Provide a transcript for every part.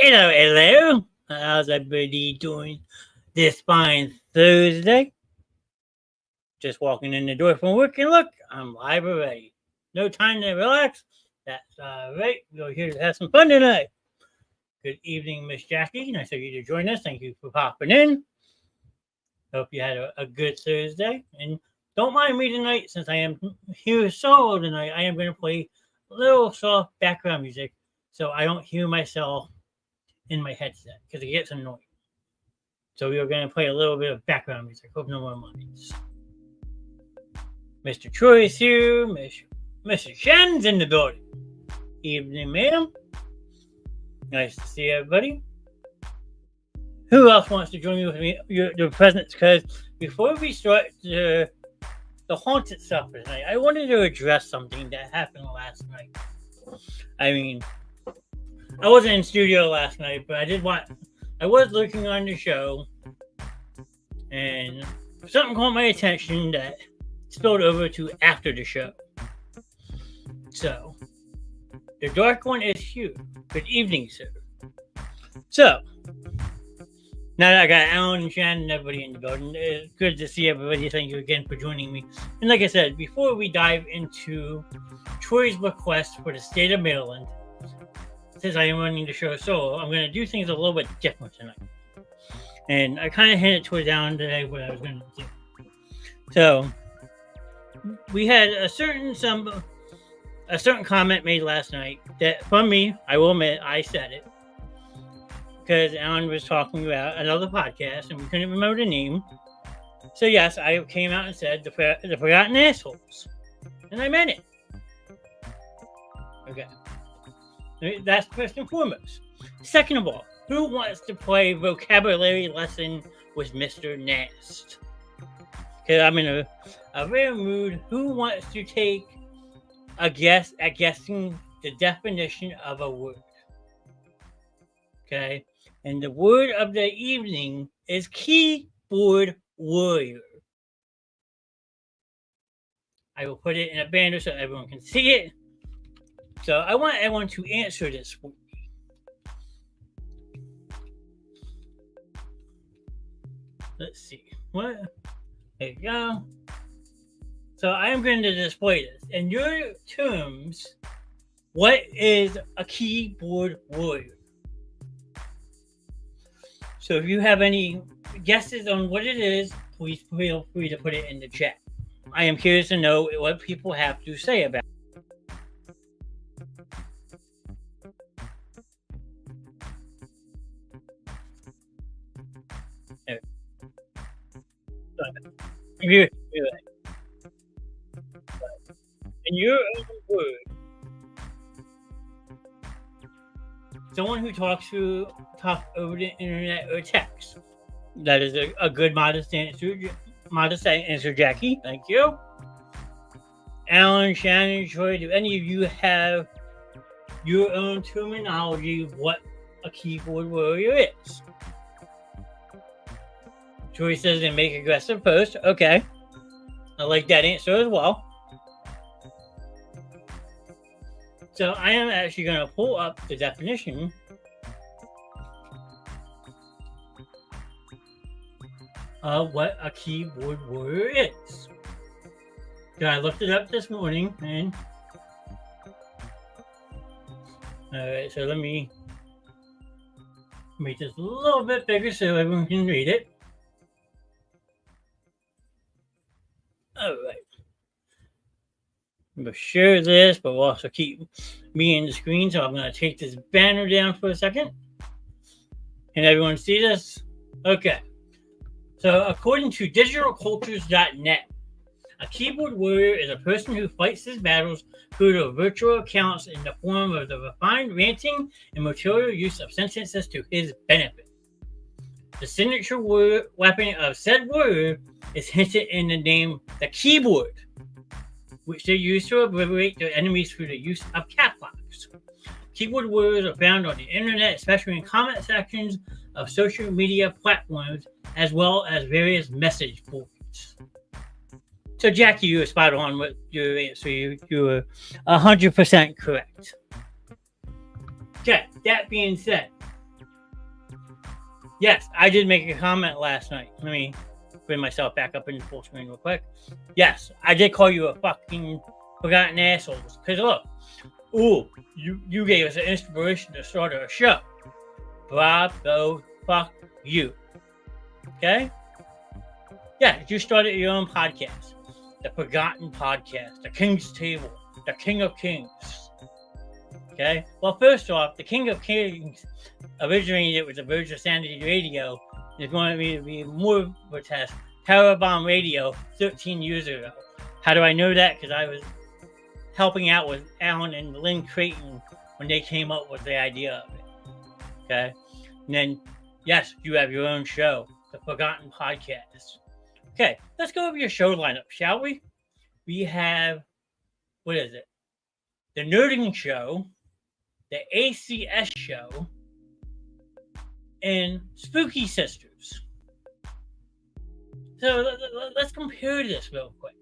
Hello. How's everybody doing this fine Thursday? Just walking in the door from work and look, I'm live already. No time to relax. That's right. We're here to have some fun tonight. Good evening, Miss Jackie. Nice of you to join us. Thank you for popping in. Hope you had a good Thursday. And don't mind me tonight, since I am here solo tonight. I am going to play a little soft background music so I don't hear myself in my headset because it gets annoying. So we are going to play a little bit of background music. Hope no one minds. Mr. Troy is here. Mr. Shannon's in the building. Evening, ma'am. Nice to see everybody. Who else wants to join me with me, your presence? Because before we start the haunted stuff for tonight, I wanted to address something that happened last night. I mean, I wasn't in studio last night, but I was looking on the show, and something caught my attention that spilled over to after the show. So, the dark one is here. Good evening, sir. So, now that I got Alan and Shannon and everybody in the building, it's good to see everybody. Thank you again for joining me. And like I said, before we dive into Troy's request for the state of Maryland, since I am running the show solo, I'm going to do things a little bit different tonight. And I kind of hinted towards down today what I was going to do. So, we had a certain comment made last night that, from me, I will admit, I said it. Because Alan was talking about another podcast, and we couldn't remember the name. So, yes, I came out and said the Forgotten Assholes. And I meant it. Okay. That's first and foremost. Second of all, who wants to play vocabulary lesson with Mr. Knast? Because I'm in a rare mood. Who wants to take a guess at guessing the definition of a word? Okay. And the word of the evening is keyboard warrior. I will put it in a banner so everyone can see it. So I want everyone to answer this for me. Let's see. What? There you go. So I am going to display this. In your terms, what is a keyboard warrior? So if you have any guesses on what it is, please feel free to put it in the chat. I am curious to know what people have to say about it. In your own word, someone who talks over the internet or text. That is a good modest answer, Jackie. Thank you. Alan, Shannon, Troy, do any of you have your own terminology of what a keyboard warrior is? Troy says they make aggressive posts. Okay. I like that answer as well. So I am actually going to pull up the definition of what a keyboard warrior is. So I looked it up this morning, and alright, so let me make this a little bit bigger so everyone can read it. Alright. I'm going to share this, but we'll also keep me in the screen. So I'm going to take this banner down for a second. Can everyone see this? Okay. So according to digitalcultures.net, a keyboard warrior is a person who fights his battles through the virtual accounts in the form of the refined ranting and material use of sentences to his benefit. The signature weapon of said warrior is hinted in the name the keyboard, which they use to obliterate their enemies through the use of cap locks. Keyboard warriors are found on the internet, especially in comment sections of social media platforms, as well as various message boards. So, Jackie, you were spot on with your answer. You were 100% correct. Okay, that being said, Yes, I did make a comment last night. Let me bring myself back up into full screen real quick. Yes, I did call you a fucking forgotten assholes. Because look, you gave us an inspiration to start a show. Bravo, fuck you. Okay? Yeah, you started your own podcast. The Forgotten Podcast. The King's Table. The King of Kings. Okay? Well, first off, the King of Kings originated with the Verge of Sanity Radio. It's going to be more grotesque. Terror Bomb Radio 13 years ago. How do I know that? Because I was helping out with Alan and Lynn Creighton when they came up with the idea of it. Okay? And then, yes, you have your own show, The Forgotten Podcast. Okay, let's go over your show lineup, shall we? We have, what is it? The Nerding Show, the ACS Show, and Spooky Sisters. So let's compare this real quick.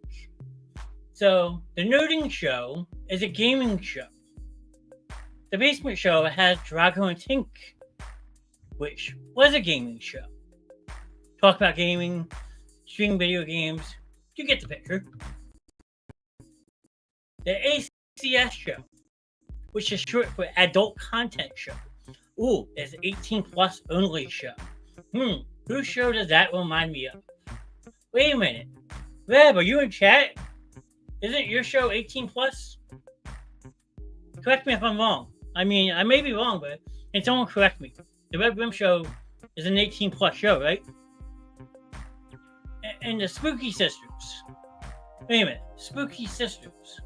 So the Nerding Show is a gaming show. The Basement Show has Drago and Tink, which was a gaming show. Talk about gaming, stream video games. You get the picture. The ACS Show, which is short for Adult Content Show. Ooh, it's an 18 plus only show. Whose show does that remind me of? Wait a minute. Reb, are you in chat? Isn't your show 18 plus? Correct me if I'm wrong. I mean, I may be wrong, but can someone correct me? The Red Rim Show is an 18 plus show, right? And the Spooky Sisters. Wait a minute. Spooky Sisters.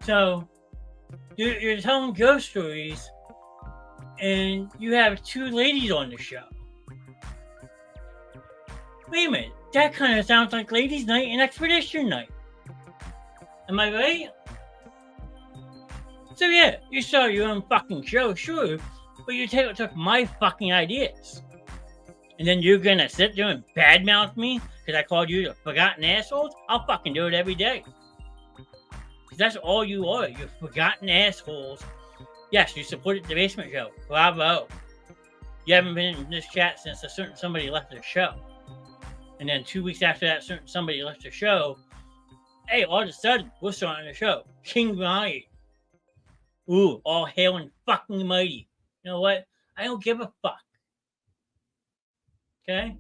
So, you're telling ghost stories, and you have two ladies on the show. Wait a minute. That kind of sounds like Ladies' Night and Expedition Night. Am I right? So yeah, you saw your own fucking show, sure, but you took my fucking ideas. And then you're gonna sit there and badmouth me because I called you the forgotten assholes? I'll fucking do it every day. Because that's all you are. You're forgotten assholes. Yes, you supported the Basement Show. Bravo. You haven't been in this chat since a certain somebody left the show. And then 2 weeks after that certain somebody left the show, hey, all of a sudden, we're starting the show. King Ryan. Ooh, all hail and fucking mighty. You know what? I don't give a fuck. Okay?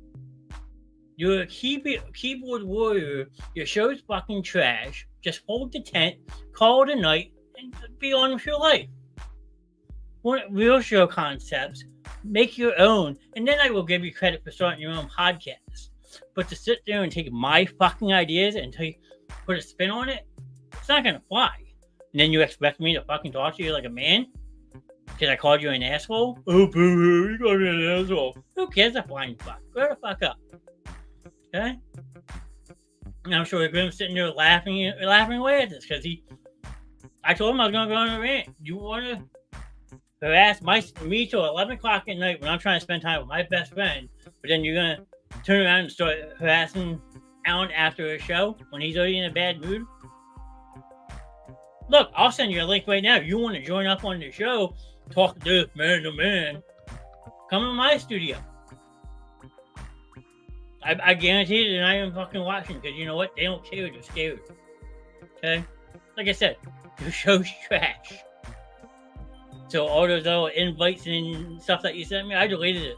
You're a keyboard warrior. Your show's fucking trash. Just hold the tent, call it a night, and be on with your life. Want real show concepts, make your own, and then I will give you credit for starting your own podcast. But to sit there and take my fucking ideas and put a spin on it, it's not gonna fly. And then you expect me to fucking talk to you like a man? Because I called you an asshole? Oh, boo, you called me an asshole. Who cares a flying fuck? Grow the fuck up. Okay? And I'm sure Grim's sitting there laughing away at this because I told him I was going to go on a rant. You want to harass me till 11 o'clock at night when I'm trying to spend time with my best friend, but then you're going to turn around and start harassing Alan after a show when he's already in a bad mood? Look, I'll send you a link right now. If you want to join up on the show, talk to man to man, come to my studio. I guarantee they're not even fucking watching because you know what? They don't care. They're scared. Okay? Like I said, your show's trash. So all those little invites and stuff that you sent me, I deleted it.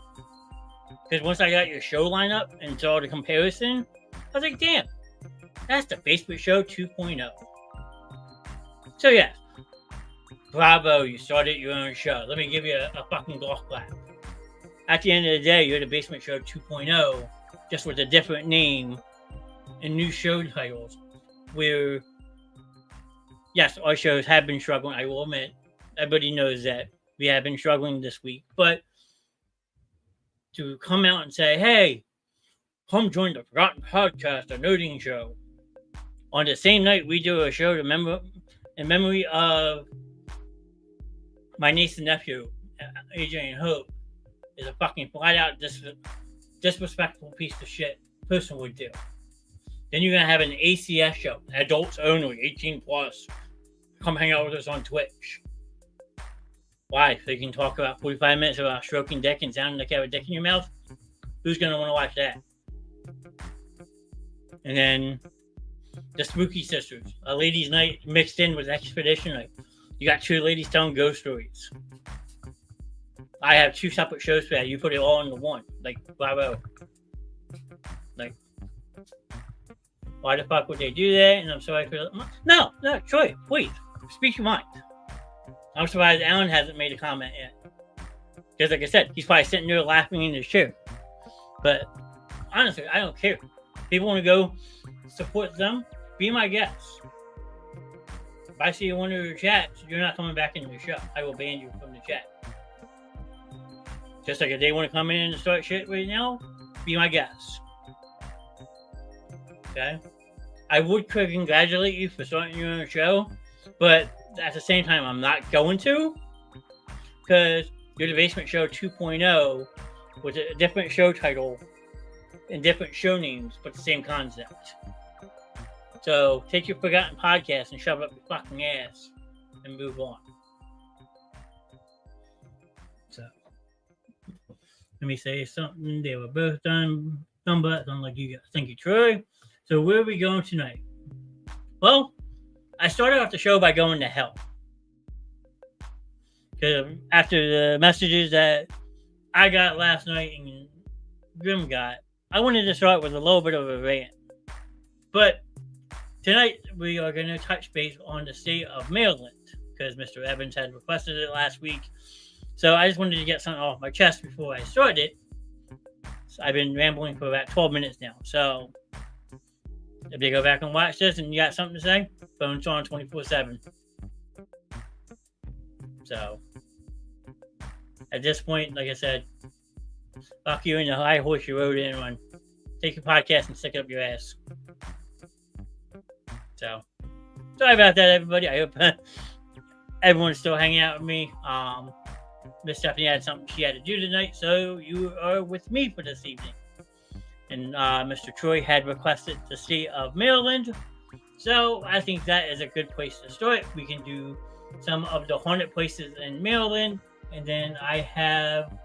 Because once I got your show lineup and saw the comparison, I was like, damn, that's the Facebook Show 2.0. So yeah, bravo, you started your own show. Let me give you a fucking golf clap. At the end of the day, you're the Basement Show 2.0, just with a different name and new show titles. Where, yes, our shows have been struggling, I will admit. Everybody knows that we have been struggling this week. But to come out and say, hey, come join the Forgotten Podcast, a nerding show. On the same night we do a show in memory of my niece and nephew, AJ and Hope, is a fucking flat-out disrespectful piece of shit person would do. Then you're going to have an ACS show, adults only, 18 plus. Come hang out with us on Twitch. Why? So you can talk about 45 minutes about stroking dick and sounding like you have a dick in your mouth? Who's going to want to watch that? And then the Spooky Sisters, a ladies' night mixed in with Expedition Night. You got two ladies telling ghost stories. I have two separate shows for that. You put it all into one. Like, bravo. Like, why the fuck would they do that? And I'm sorry for... No, Troy, please. Speak your mind. I'm surprised Alan hasn't made a comment yet. Because like I said, he's probably sitting there laughing in his chair. But honestly, I don't care. People want to go support them, be my guest. If I see one of your chats, you're not coming back into the show. I will ban you from the chat. Just like if they want to come in and start shit right now, be my guest. Okay? I would congratulate you for starting your own show, but at the same time, I'm not going to. Because you're the Basement Show 2.0 with a different show title and different show names, but the same concept. So take your forgotten podcast and shove it up your fucking ass and move on. So let me say something. They were both done butts, unlike you guys. Thank you, Troy. So where are we going tonight? Well, I started off the show by going to hell. Because after the messages that I got last night and Grim got, I wanted to start with a little bit of a rant. But tonight we are going to touch base on the state of Maryland, because Mr. Evans had requested it last week. So I just wanted to get something off my chest before I started. So I've been rambling for about 12 minutes now. So if you go back and watch this and you got something to say, phone's on 24/7. So at this point, like I said, fuck you and the high horse you rode in on. Take your podcast and stick it up your ass. So sorry about that, everybody. I hope everyone's still hanging out with me. Miss Stephanie had something she had to do tonight, so you are with me for this evening. And Mr. Troy had requested the state of Maryland, so I think that is a good place to start. We can do some of the haunted places in Maryland, and then I have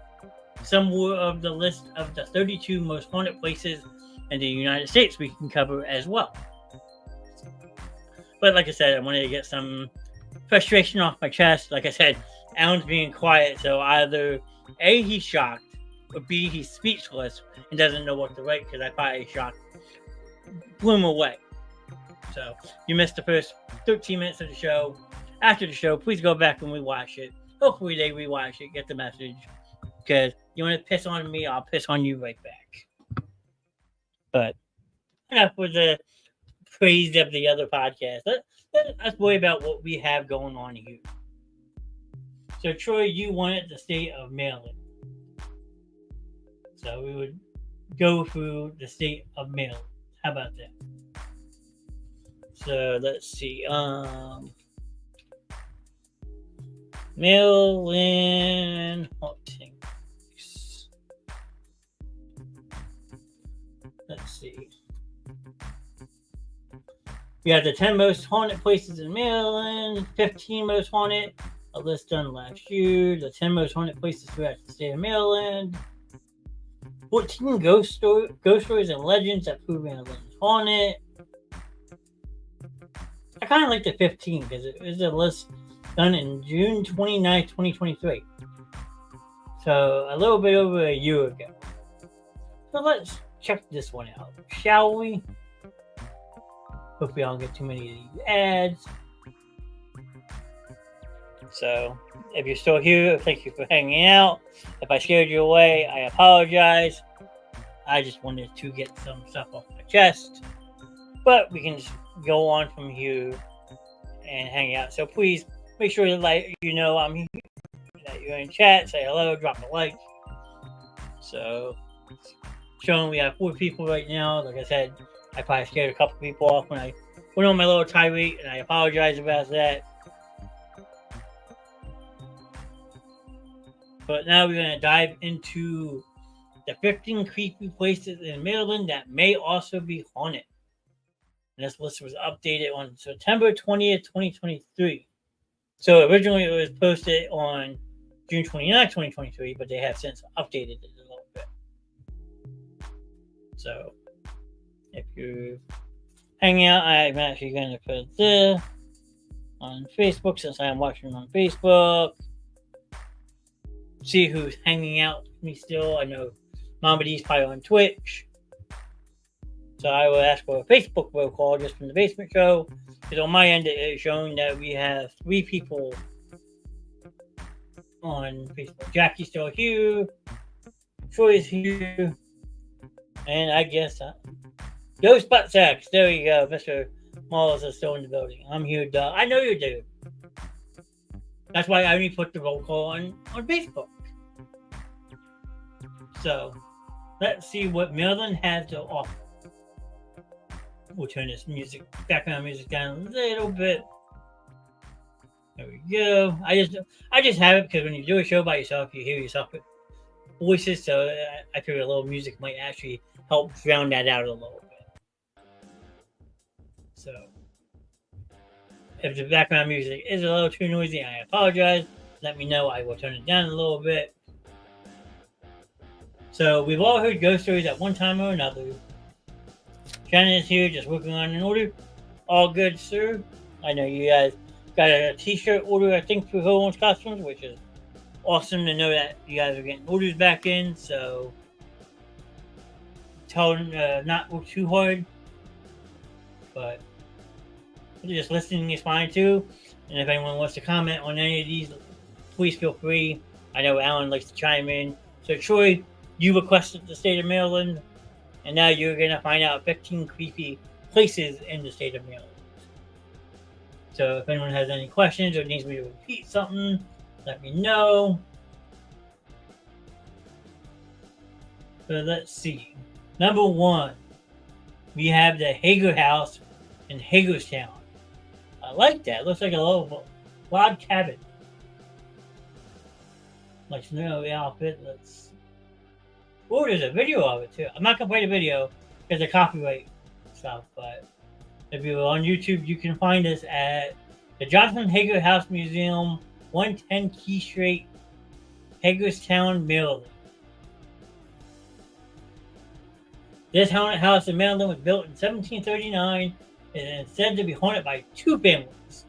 some more of the list of the 32 most haunted places in the United States we can cover as well. But like I said, I wanted to get some frustration off my chest. Like I said, Alan's being quiet, so either A, he's shocked, or B, he's speechless and doesn't know what to write, because I probably shocked, blew him away. So you missed the first 13 minutes of the show. After the show, please go back and rewatch it. Hopefully they rewatch it, get the message. Because you want to piss on me, I'll piss on you right back. But enough with the praise of the other podcast. Let's worry about what we have going on here. So Troy, you wanted the state of Maryland. So we would go through the state of Maryland. How about that? So let's see. Maryland hauntings. Let's see. We have the 10 most haunted places in Maryland, 15 most haunted, a list done last year, the 10 most haunted places throughout the state of Maryland, 14 ghost stories and legends that prove Maryland is haunted. I kind of like the 15 because it was a list done in June 29th, 2023. So a little bit over a year ago. So let's check this one out, shall we? Hopefully I don't get too many of these ads. So if you're still here, thank you for hanging out. If I scared you away, I apologize. I just wanted to get some stuff off my chest. But we can just go on from here and hang out. So please make sure to let you know I'm here, that you're in chat. Say hello, drop a like. So showing we have 4 people right now. Like I said, I probably scared a couple people off when I went on my little tirade, and I apologize about that. But now we're going to dive into the 15 creepy places in Maryland that may also be haunted. And this list was updated on September 20th, 2023. So originally it was posted on June 29th, 2023, but they have since updated it a little bit. So if you're hanging out, I'm actually going to put this on Facebook since I'm watching on Facebook. See who's hanging out with me still. I know Mama D's probably on Twitch. So I will ask for a Facebook roll call just from the basement show. Because on my end, it is showing that we have 3 people on Facebook. Jackie's still here. Troy is here. And I guess Ghost Butt Sacks. There you go. Mr. Malls is still in the building. I'm here, Doug. I know you do. That's why I only put the roll call on Facebook. So, let's see what Maryland has to offer. We'll turn this background music down a little bit. There we go. I just have it because when you do a show by yourself, you hear yourself with voices. So I figure a little music might actually help drown that out a little bit. So if the background music is a little too noisy, I apologize. Let me know. I will turn it down a little bit. So we've all heard ghost stories at one time or another. Shannon is here just working on an order. All good, sir. I know you guys got a t-shirt order, I think, for Halloween costumes, which is awesome to know that you guys are getting orders back in. So tell them not work too hard. But just listening is fine too. And if anyone wants to comment on any of these, please feel free. I know Alan likes to chime in. So Troy, you requested the state of Maryland. And now you're going to find out 15 creepy places in the state of Maryland. So if anyone has any questions or needs me to repeat something, let me know. So let's see. Number 1, we have the Hager House in Hagerstown. I like that. It looks like a little log cabin. Like snowy outfit. Oh, there's a video of it too. I'm not gonna play the video because of copyright stuff, but if you're on YouTube, you can find us at the Jonathan Hager House Museum, 110 Key Street, Hagerstown, Maryland. This haunted house in Maryland was built in 1739 and is said to be haunted by 2 families.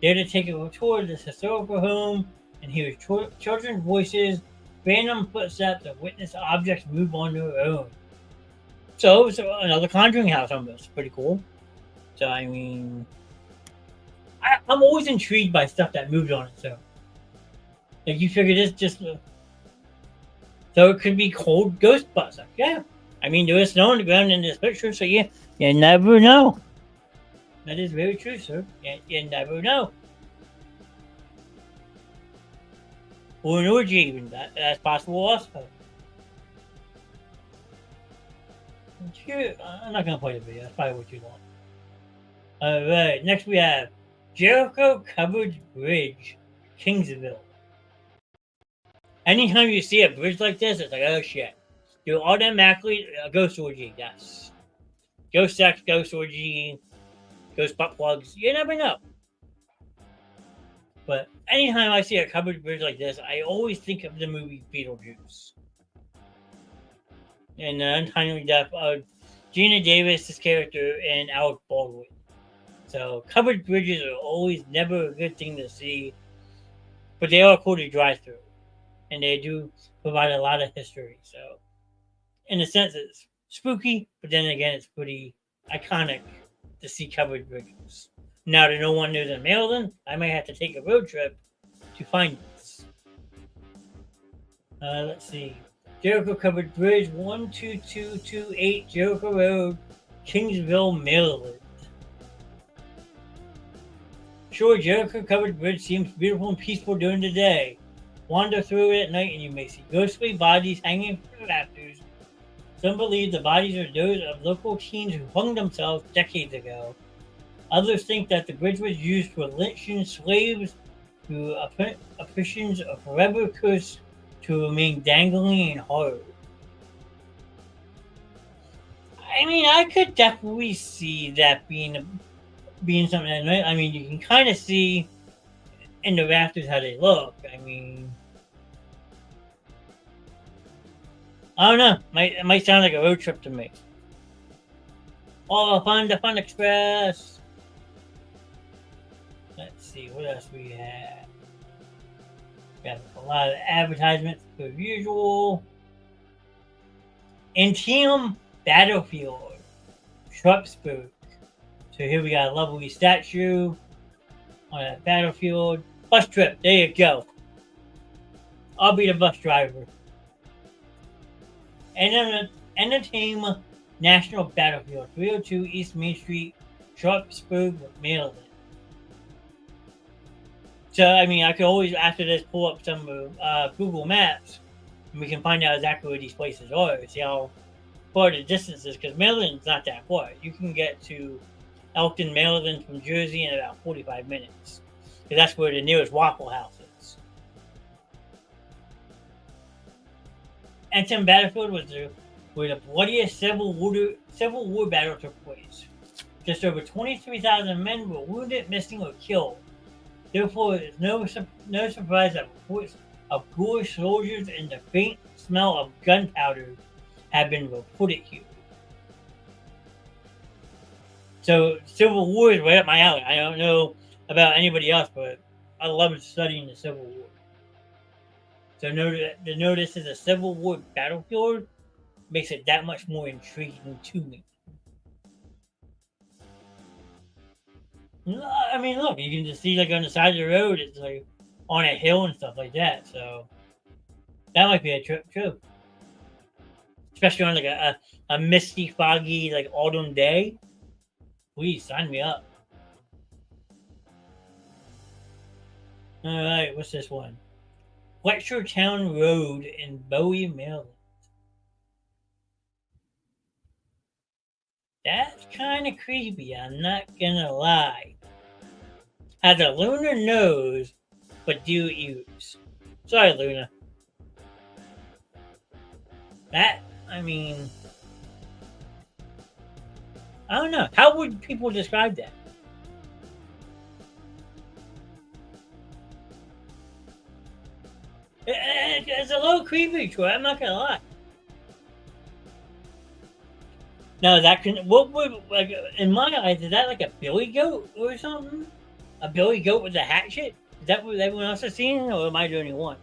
There to take a tour of this historical home and hear children's voices, random footsteps, and witness objects move on their own. So another Conjuring house almost. Pretty cool. So, I mean, I'm always intrigued by stuff that moves on its own. Like, you figure this just... So it could be cold ghost butts. Yeah. I mean, there is snow on the ground in this picture, so you never know. That is very true, sir. You never know. Or an orgy, even. That's possible also. I'm not going to play the video. That's probably what you want. Alright, next we have Jericho Covered Bridge, Kingsville. Anytime you see a bridge like this, it's like, oh shit. You're automatically a ghost orgy, yes. Ghost sex, ghost orgy, ghost butt plugs. You never know. But anytime I see a covered bridge like this, I always think of the movie Beetlejuice. And the untimely death of Gina Davis' character and Alec Baldwin. So covered bridges are always never a good thing to see. But they are cool to drive through. And they do provide a lot of history. So in a sense, it's spooky. But then again, it's pretty iconic to see covered bridges. Now that no one lives in Maryland, I might have to take a road trip to find this. Let's see. Jericho Covered Bridge, 12228 Jericho Road, Kingsville, Maryland. Sure, Jericho Covered Bridge seems beautiful and peaceful during the day. Wander through it at night and you may see ghostly bodies hanging from the rafters. Some believe the bodies are those of local teens who hung themselves decades ago. Others think that the bridge was used for lynching slaves who oppressions are forever cursed to remain dangling in horror. I mean, I could definitely see that being something at night. I mean, you can kind of see in the rafters how they look. I mean, I don't know. It might sound like a road trip to me. Oh, the Fun Express. Let's see, what else we have? Got a lot of advertisements per usual. Antietam Battlefield, Shrubsburg. So here we got a lovely statue on a battlefield. Bus trip, there you go. I'll be the bus driver. Antietam National Battlefield, 302 East Main Street, Sharpsburg, Maryland. So, I mean, I could always, after this, pull up some Google Maps, and we can find out exactly where these places are, see how far the distance is, because Maryland's not that far. You can get to Elkton, Maryland from Jersey in about 45 minutes, because that's where the nearest Waffle House is. Antietam Battlefield was where the bloodiest Civil War battle took place. Just over 23,000 men were wounded, missing, or killed. Therefore, it is no surprise that reports of ghoulish soldiers and the faint smell of gunpowder have been reported here. So, Civil War is right up my alley. I don't know about anybody else, but I love studying the Civil War. So, to know this is a Civil War battlefield makes it that much more intriguing to me. I mean, look, you can just see, like, on the side of the road, it's, like, on a hill and stuff like that, so that might be a trip, too. Especially on, like, a misty, foggy, like, autumn day. Please, sign me up. Alright, what's this one? Town Road in Bowie, Maryland. That's kind of creepy, I'm not gonna lie. Has a lunar nose, but do ears. Sorry, Luna. That, I mean, I don't know. How would people describe that? It's a little creepy, Troy. I'm not gonna lie. Now that can what would like in my eyes is that like a billy goat or something? A billy goat with a hatchet? Is that what everyone else is seeing, or am I the only one?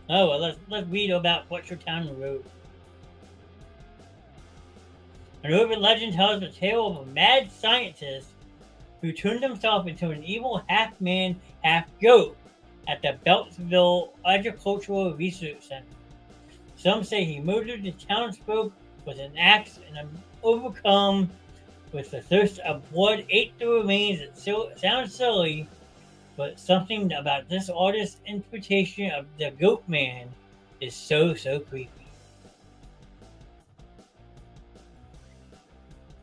Oh well, let's read about Town Road. An urban legend tells the tale of a mad scientist who turned himself into an evil half-man, half-goat at the Beltsville Agricultural Research Center. Some say he murdered the townsfolk with an axe and overcome with the thirst of blood ate the remains. It sounds silly, but something about this artist's interpretation of the Goat Man is so creepy.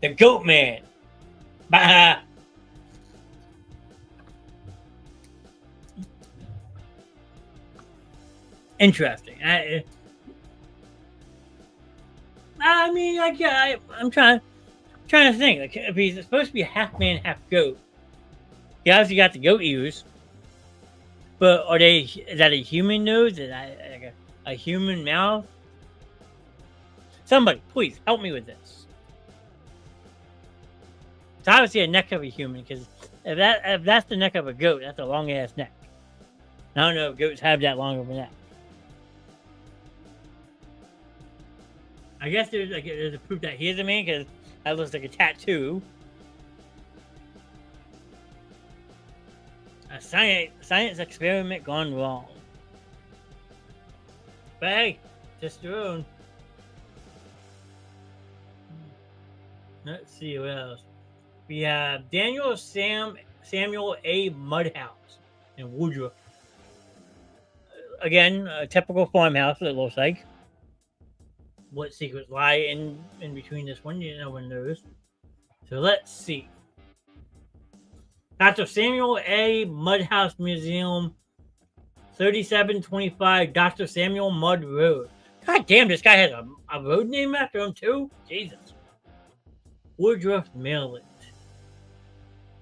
The Goat Man. Bah! Interesting. I mean, I'm trying to think. Like, if he's supposed to be a half man, half goat, he obviously got the goat ears. But is that a human nose? Is that like a human mouth? Somebody, please help me with this. It's obviously a neck of a human, because if that's the neck of a goat, that's a long ass neck. I don't know if goats have that long of a neck. I guess there's a proof that he is a man, because that looks like a tattoo. A science experiment gone wrong. But hey, just your own. Let's see what else. We have Samuel A. Mudhouse in Woodruff. Again, a typical farmhouse, it looks like. What secrets lie in between this one? No one knows. So let's see. Dr. Samuel A. Mudhouse Museum, 3725 Dr. Samuel Mudd Road. God damn, this guy has a road name after him too? Jesus. Woodruff, Maryland.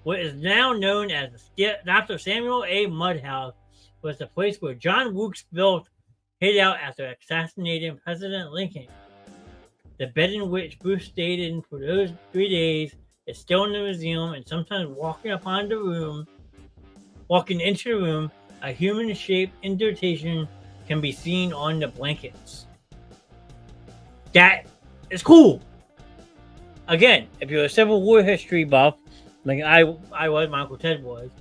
What is now known as Dr. Samuel A. Mudhouse was the place where John Wilkes hid out after assassinating President Lincoln. The bed in which Booth stayed in for those 3 days is still in the museum, and sometimes walking into the room, a human-shaped indentation can be seen on the blankets. That is cool. Again, if you're a Civil War history buff, like I was, my Uncle Ted was,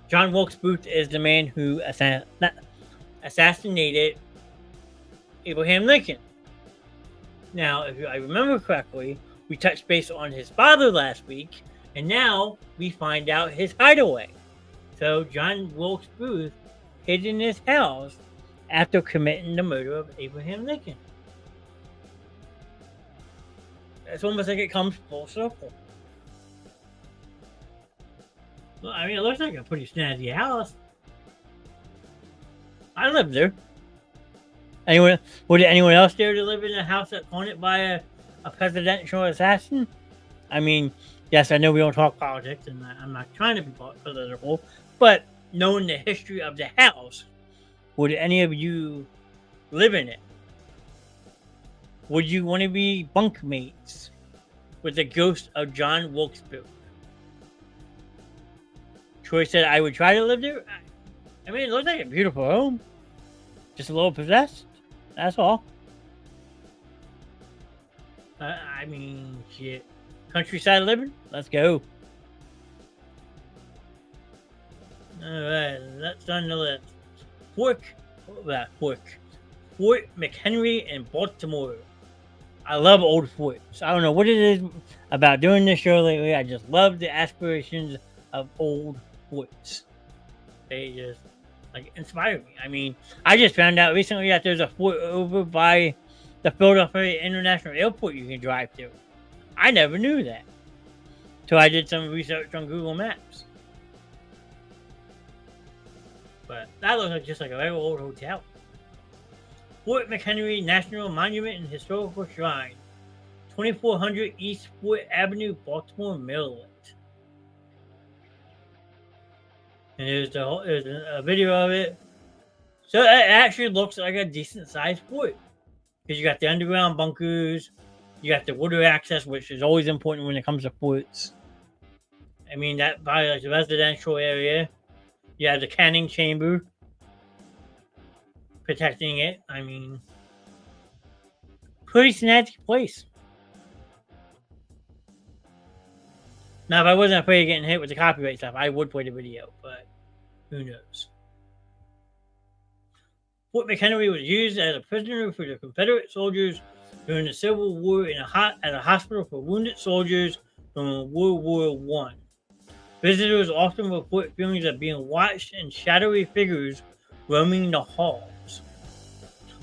John Wilkes Booth is the man who assassinated Abraham Lincoln. Now, if I remember correctly, we touched base on his father last week, and now we find out his hideaway. So, John Wilkes Booth hid in his house after committing the murder of Abraham Lincoln. It's almost like it comes full circle. Well, I mean, it looks like a pretty snazzy house. I lived there. Would anyone else dare to live in a house that's haunted by a presidential assassin? I mean, yes, I know we don't talk politics, and I'm not trying to be political, but knowing the history of the house, would any of you live in it? Would you want to be bunkmates with the ghost of John Wilkes Booth? Troy said, I would try to live there. I mean, it looks like a beautiful home. Just a little possessed. That's all. I mean, shit. Countryside living? Let's go. Alright, that's on the list. Fort McHenry in Baltimore. I love old forts. I don't know what it is about doing this show lately. I just love the aspirations of old forts. They just inspire me. I mean, I just found out recently that there's a fort over by the Philadelphia International Airport you can drive to. I never knew that. So I did some research on Google Maps. But that looks like just like a very old hotel. Fort McHenry National Monument and Historical Shrine, 2400 East Fort Avenue, Baltimore, Maryland. And there's a video of it. So it actually looks like a decent sized fort. Because you got the underground bunkers, you got the water access, which is always important when it comes to forts. I mean, that by like the residential area. You have the canning chamber protecting it. I mean, pretty snazzy place. Now, if I wasn't afraid of getting hit with the copyright stuff, I would play the video, but who knows? Fort McHenry was used as a prisoner for the Confederate soldiers during the Civil War as a hospital for wounded soldiers from World War I. Visitors often report feelings of being watched and shadowy figures roaming the halls.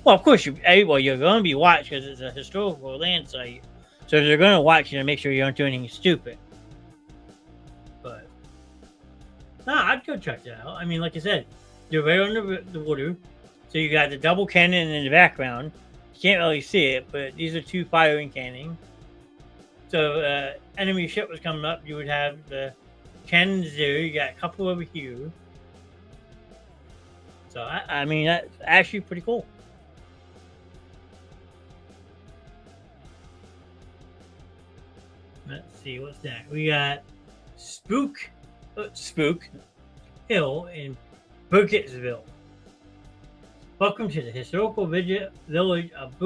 Well, of course, you're going to be watched because it's a historical land site. So they're going to watch you to make sure you don't do anything stupid. But, I'd go check that out. I mean, like I said, you're right under the water. So you got the double cannon in the background. You can't really see it, but these are two firing cannon. So enemy ship was coming up, you would have the cannons there. You got a couple over here. So, I mean, that's actually pretty cool. Let's see, what's that? We got Spook Hill in Burkittsville. Welcome to the historical village of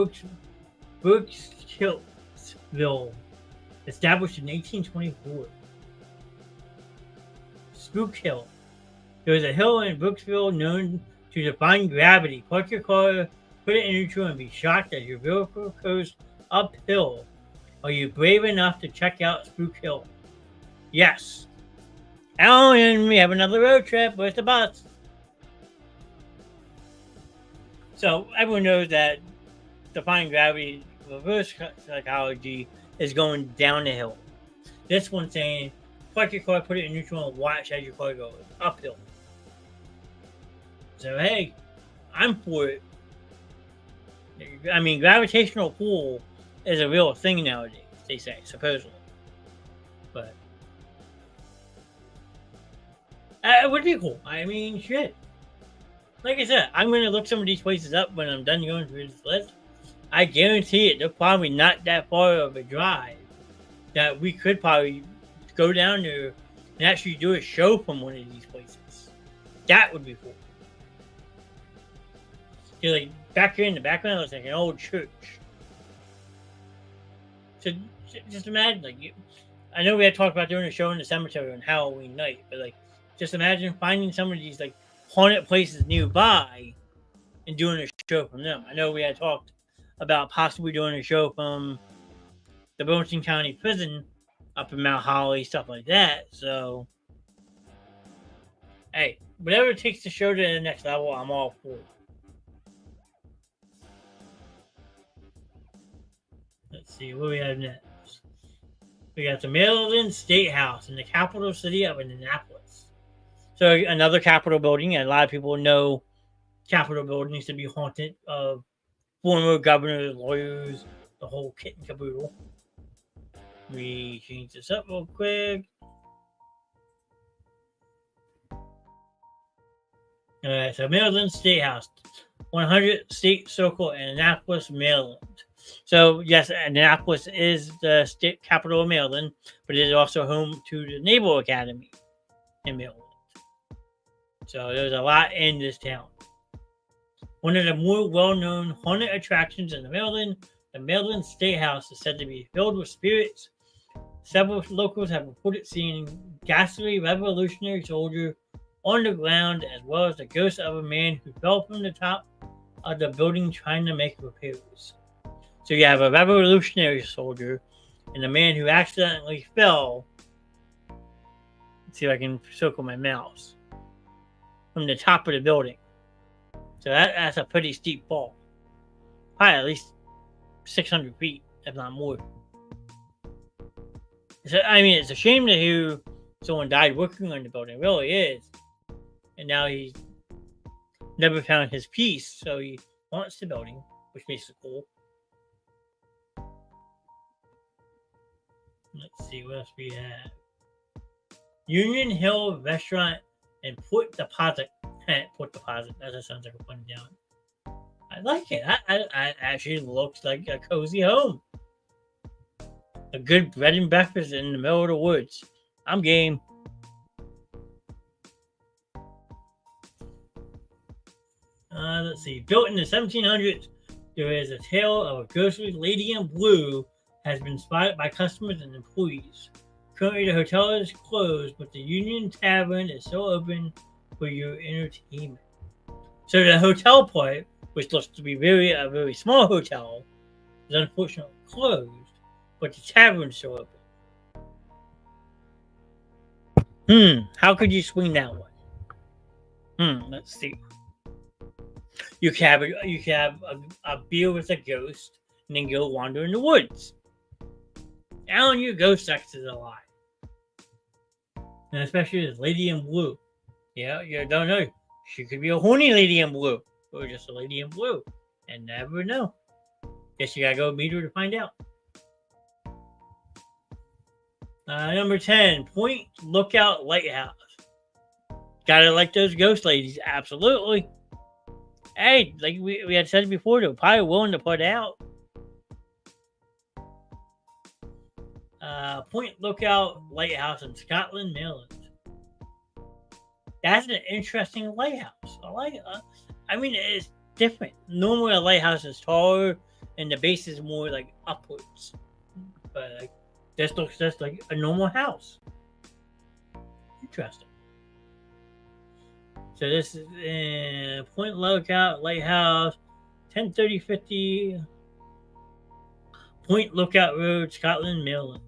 Burkittsville, established in 1824. Spook Hill. There is a hill in Brooksville known to defy gravity. Park your car, put it in neutral, and be shocked as your vehicle goes uphill. Are you brave enough to check out Spook Hill? Yes. And we have another road trip. Where's the bus? So everyone knows that defying gravity, reverse psychology, is going down the hill. This one's saying, park your car, put it in neutral, and watch as your car goes uphill. So hey, I'm for it. I mean, gravitational pull is a real thing nowadays, they say, supposedly. But it would be cool. I mean, shit. like I said, I'm going to look some of these places up when I'm done going through this list. I guarantee it, they're probably not that far of a drive that we could probably go down there and actually do a show from one of these places. That would be cool. You're like back here in the background, looks like an old church. So just imagine, like, I know we had talked about doing a show in the cemetery on Halloween night, but like, just imagine finding some of these like haunted places nearby and doing a show from them. I know we had talked about possibly doing a show from the Burlington County Prison up in Mount Holly, stuff like that. So, hey, whatever it takes to show to the next level, I'm all for it. Let's see, what we have next. We got the Maryland State House in the capital city of Annapolis. So another Capitol building, and a lot of people know Capitol buildings to be haunted of former governors, lawyers, the whole kit and caboodle. Let me change this up real quick. Alright, so Maryland State House, 100 State Circle in Annapolis, Maryland. So, yes, Annapolis is the state capital of Maryland, but it is also home to the Naval Academy in Maryland. So, there's a lot in this town. One of the more well-known haunted attractions in Maryland, the Maryland State House is said to be filled with spirits. Several locals have reported seeing a ghastly Revolutionary soldier on the ground, as well as the ghost of a man who fell from the top of the building trying to make repairs. So you have a Revolutionary soldier and a man who accidentally fell. Let's see if I can circle my mouse. From the top of the building. So that's a pretty steep fall. Probably at least 600 feet, if not more. So, I mean, it's a shame to hear someone died working on the building. It really is. And now he's never found his peace, so he wants the building, which makes it cool. Let's see what else we have. Union Hill Restaurant and Port Deposit. Port Deposit. That sounds like a fun town. I like it. I actually looks like a cozy home. A good bread and breakfast in the middle of the woods. I'm game. Let's see. Built in the 1700s, there is a tale of a ghostly lady in blue has been spotted by customers and employees. Currently, the hotel is closed, but the Union Tavern is still open for your entertainment. So the hotel part, which looks to be a very small hotel, is unfortunately closed, but the tavern is still open. How could you swing that one? Let's see. You can have a beer with a ghost, and then go wander in the woods. Alan, your ghost sex is alive. And especially this lady in blue. Yeah, you don't know. She could be a horny lady in blue. Or just a lady in blue. And never know. Guess you gotta go meet her to find out. Number 10, Point Lookout Lighthouse. Gotta like those ghost ladies. Absolutely. Hey, like we had said before, they're probably willing to put out. Point Lookout Lighthouse in Scotland, Maryland. That's an interesting lighthouse. I mean, it's different. Normally, a lighthouse is taller and the base is more like upwards. But like, this looks just like a normal house. Interesting. So this is Point Lookout Lighthouse, 103050 Point Lookout Road, Scotland, Maryland.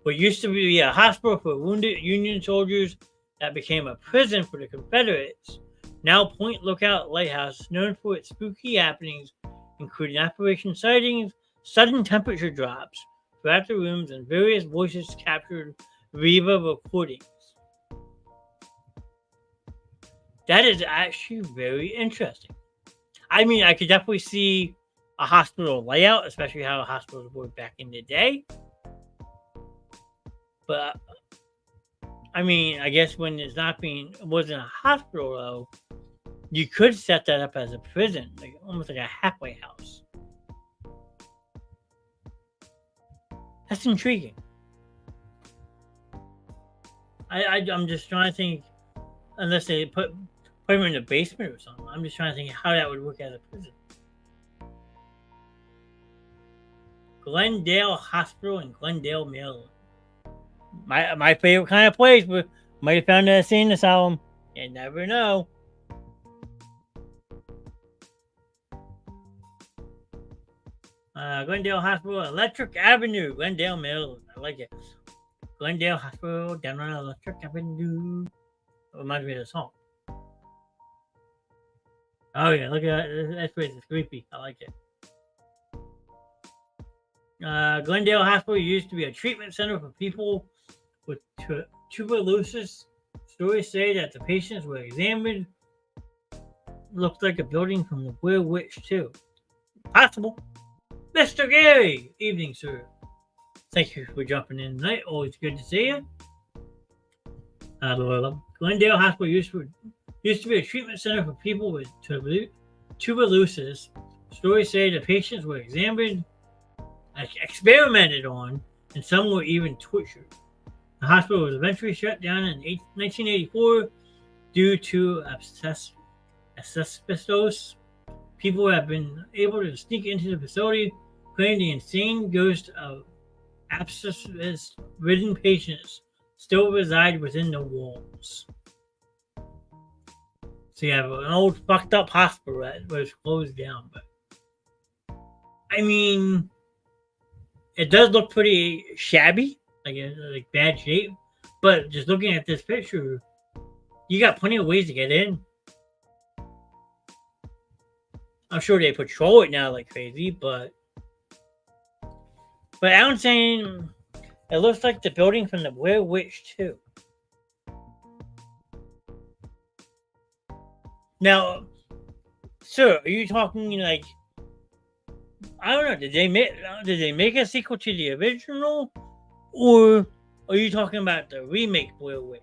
What used to be a hospital for wounded Union soldiers that became a prison for the Confederates. Now Point Lookout Lighthouse is known for its spooky happenings, including apparition sightings, sudden temperature drops throughout the rooms, and various voices captured via recordings. That is actually very interesting. I mean, I could definitely see a hospital layout, especially how hospitals were back in the day. But I mean, I guess when it wasn't a hospital though, You could set that up as a prison, like almost like a halfway house. That's intriguing. I'm just trying to think, unless they put him in the basement or something. I'm just trying to think how that would work as a prison. Glendale Hospital in Glendale, Maryland. My favorite kind of place. We might have found a insane asylum. You never know. Glendale Hospital, Electric Avenue, Glendale, Maryland. I like it. Glendale Hospital, down on Electric Avenue. It reminds me of the song. Oh yeah, look at that. That place is creepy. I like it. Glendale Hospital used to be a treatment center for people with tuberculosis. Stories say that the patients were examined. Looked like a building from the Blair Witch too. Possible. Mr. Gary, evening, sir. Thank you for jumping in tonight. Always good to see you. Glendale Hospital used to be a treatment center for people with tuberculosis. Stories say the patients were examined, experimented on, and some were even tortured. The hospital was eventually shut down in 1984 due to asbestos. People have been able to sneak into the facility, claiming the insane ghost of abscess-ridden patients still reside within the walls. So you have an old fucked up hospital that was closed down. But I mean, it does look pretty shabby, like bad shape. But just looking at this picture, you got plenty of ways to get in. I'm sure they patrol it now like crazy, but I'm saying it looks like the building from the Blair Witch too. Now, sir, are you talking like, I don't know? Did they make a sequel to the original, or are you talking about the remake Blair Witch?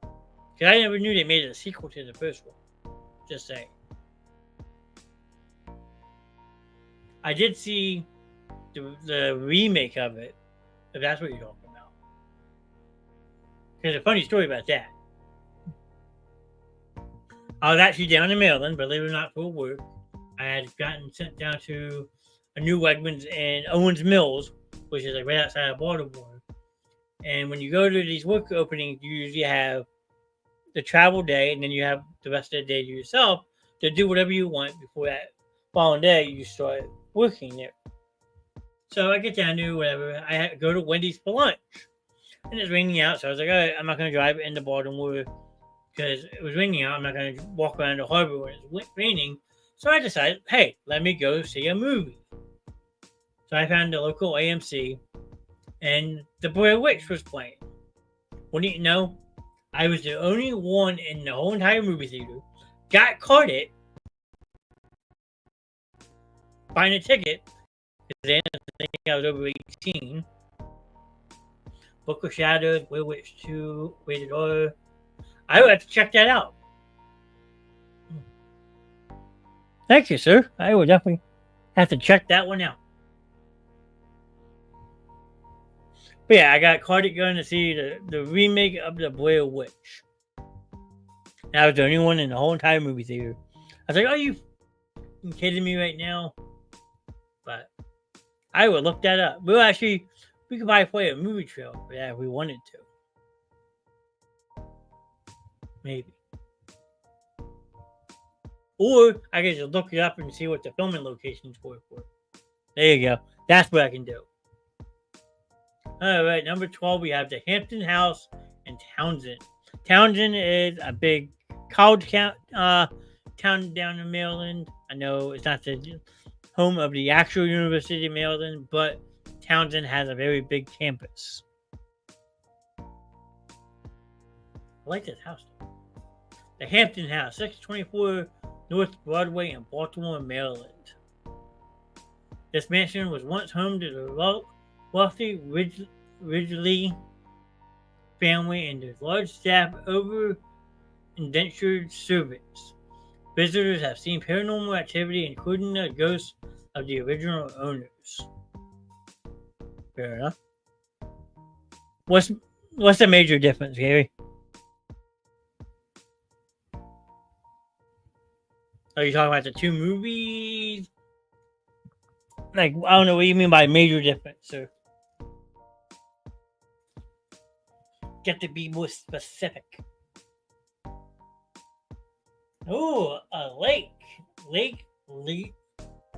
Because I never knew they made a sequel to the first one. Just saying. I did see the remake of it, if that's what you're talking about. There's a funny story about that. I was actually down in Maryland, believe it or not, for work. I had gotten sent down to a new Wegmans in Owens Mills, which is like right outside of Baltimore. And when you go to these work openings, you usually have the travel day, and then you have the rest of the day to yourself to do whatever you want before that following day you start working there. So I get down to whatever. I had to go to Wendy's for lunch. And it's raining out, so I was like, all right, I'm not going to drive into Baltimore because it was raining out. I'm not going to walk around the harbor when it's raining. So I decided, hey, let me go see a movie. So I found the local AMC, and The Blair Witch was playing. Wouldn't you know, I was the only one in the whole entire movie theater. Got carded. Find a ticket. Because I think I was over 18. Book of Shadows, Blair Witch 2, Rated R. I would have to check that out. Thank you, sir. I will definitely have to check that one out. But yeah, I got carded going to see the remake of The Blair Witch. And I was the only one in the whole entire movie theater. I was like, are you kidding me right now? But I would look that up. We could probably play a movie trail for that if we wanted to. Maybe. Or I could just look it up and see what the filming locations were for. There you go. That's what I can do. Alright, number 12, we have the Hampton House in Townsend. Townsend is a big college town down in Maryland. I know it's not the home of the actual University of Maryland, but Townsend has a very big campus. I like this house, though. The Hampton House, 624 North Broadway in Baltimore, Maryland. This mansion was once home to the wealthy Ridgely family and their large staff over indentured servants. Visitors have seen paranormal activity, including the ghosts of the original owners. Fair enough. What's the major difference, Gary? Are you talking about the two movies? Like, I don't know what you mean by major difference, sir. Get to be more specific. Oh, a lake. Lake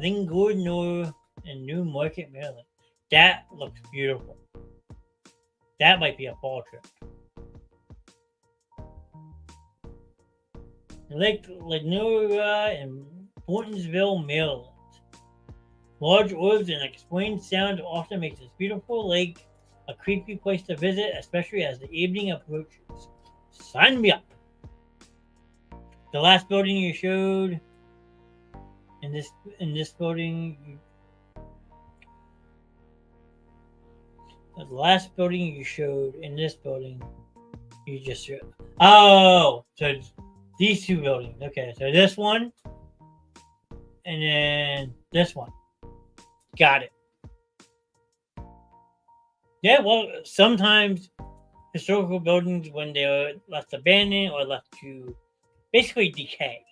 Lingordnor in New Market, Maryland. That looks beautiful. That might be a fall trip. Lake Lenora in Bortonsville, Maryland. Large orbs and explained sound often makes this beautiful lake a creepy place to visit, especially as the evening approaches. Sign me up. The last building you showed in this building, the last building you showed in this building, you just showed. Oh, so these two buildings. Okay, so this one and then this one. Got it. Yeah, well, sometimes historical buildings, when they're left abandoned or left to basically decay,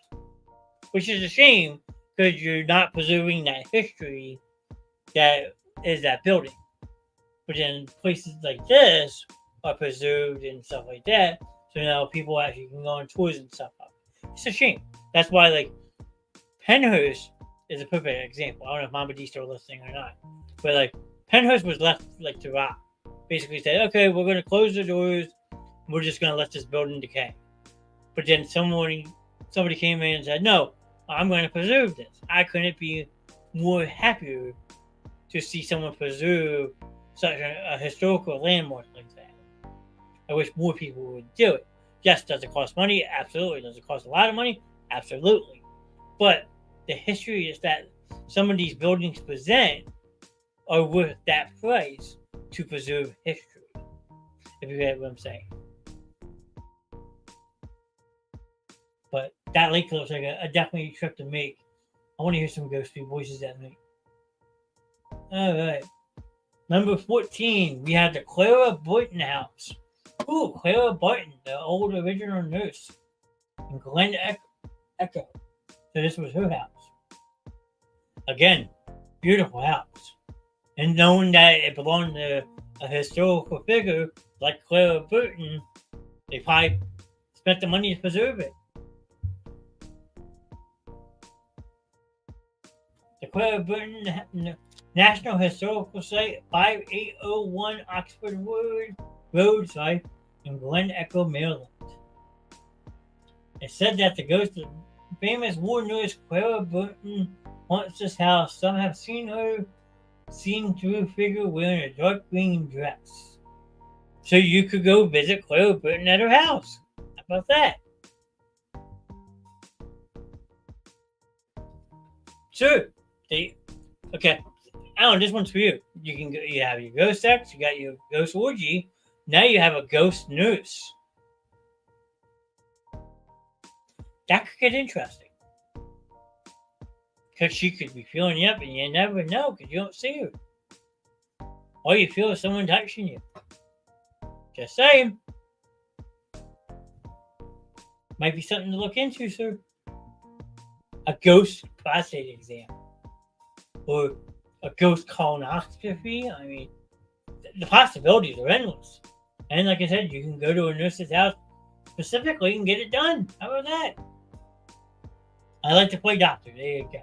which is a shame because you're not preserving that history that is that building. But then places like this are preserved and stuff like that, so now people actually can go on tours and stuff. It's a shame. That's why, like, Penhurst is a perfect example. I don't know if Mama D's still listening or not, but like Penhurst was left like to rot. Basically said, okay, we're going to close the doors. We're just going to let this building decay. But then somebody came in and said, no, I'm going to preserve this. I couldn't be more happier to see someone preserve such a historical landmark like that. I wish more people would do it. Yes, does it cost money? Absolutely. Does it cost a lot of money? Absolutely. But the history is that some of these buildings present are worth that price to preserve history. If you get what I'm saying. But that lake looks like a definitely trip to make. I want to hear some ghostly voices that night. All right. Number 14, we have the Clara Barton house. Ooh, Clara Barton, the old original nurse in Glen Echo. So this was her house. Again, beautiful house. And knowing that it belonged to a historical figure like Clara Barton, they probably spent the money to preserve it. The Clara Barton National Historical Site, 5801 Oxford Road, in Glen Echo, Maryland. It said that the ghost of famous war nurse Clara Barton haunts this house. Some have seen her through a figure wearing a dark green dress. So you could go visit Clara Barton at her house. How about that? Sure. Okay. Alan, this one's for you. You have your ghost sex, you got your ghost orgy. Now you have a ghost nurse. That could get interesting. Because she could be feeling you up and you never know because you don't see her. All you feel is someone touching you. Just saying. Might be something to look into, sir. A ghost prostate exam. Or a ghost colonoscopy. I mean, the possibilities are endless. And like I said, you can go to a nurse's house specifically and get it done. How about that? I like to play doctor. There you go.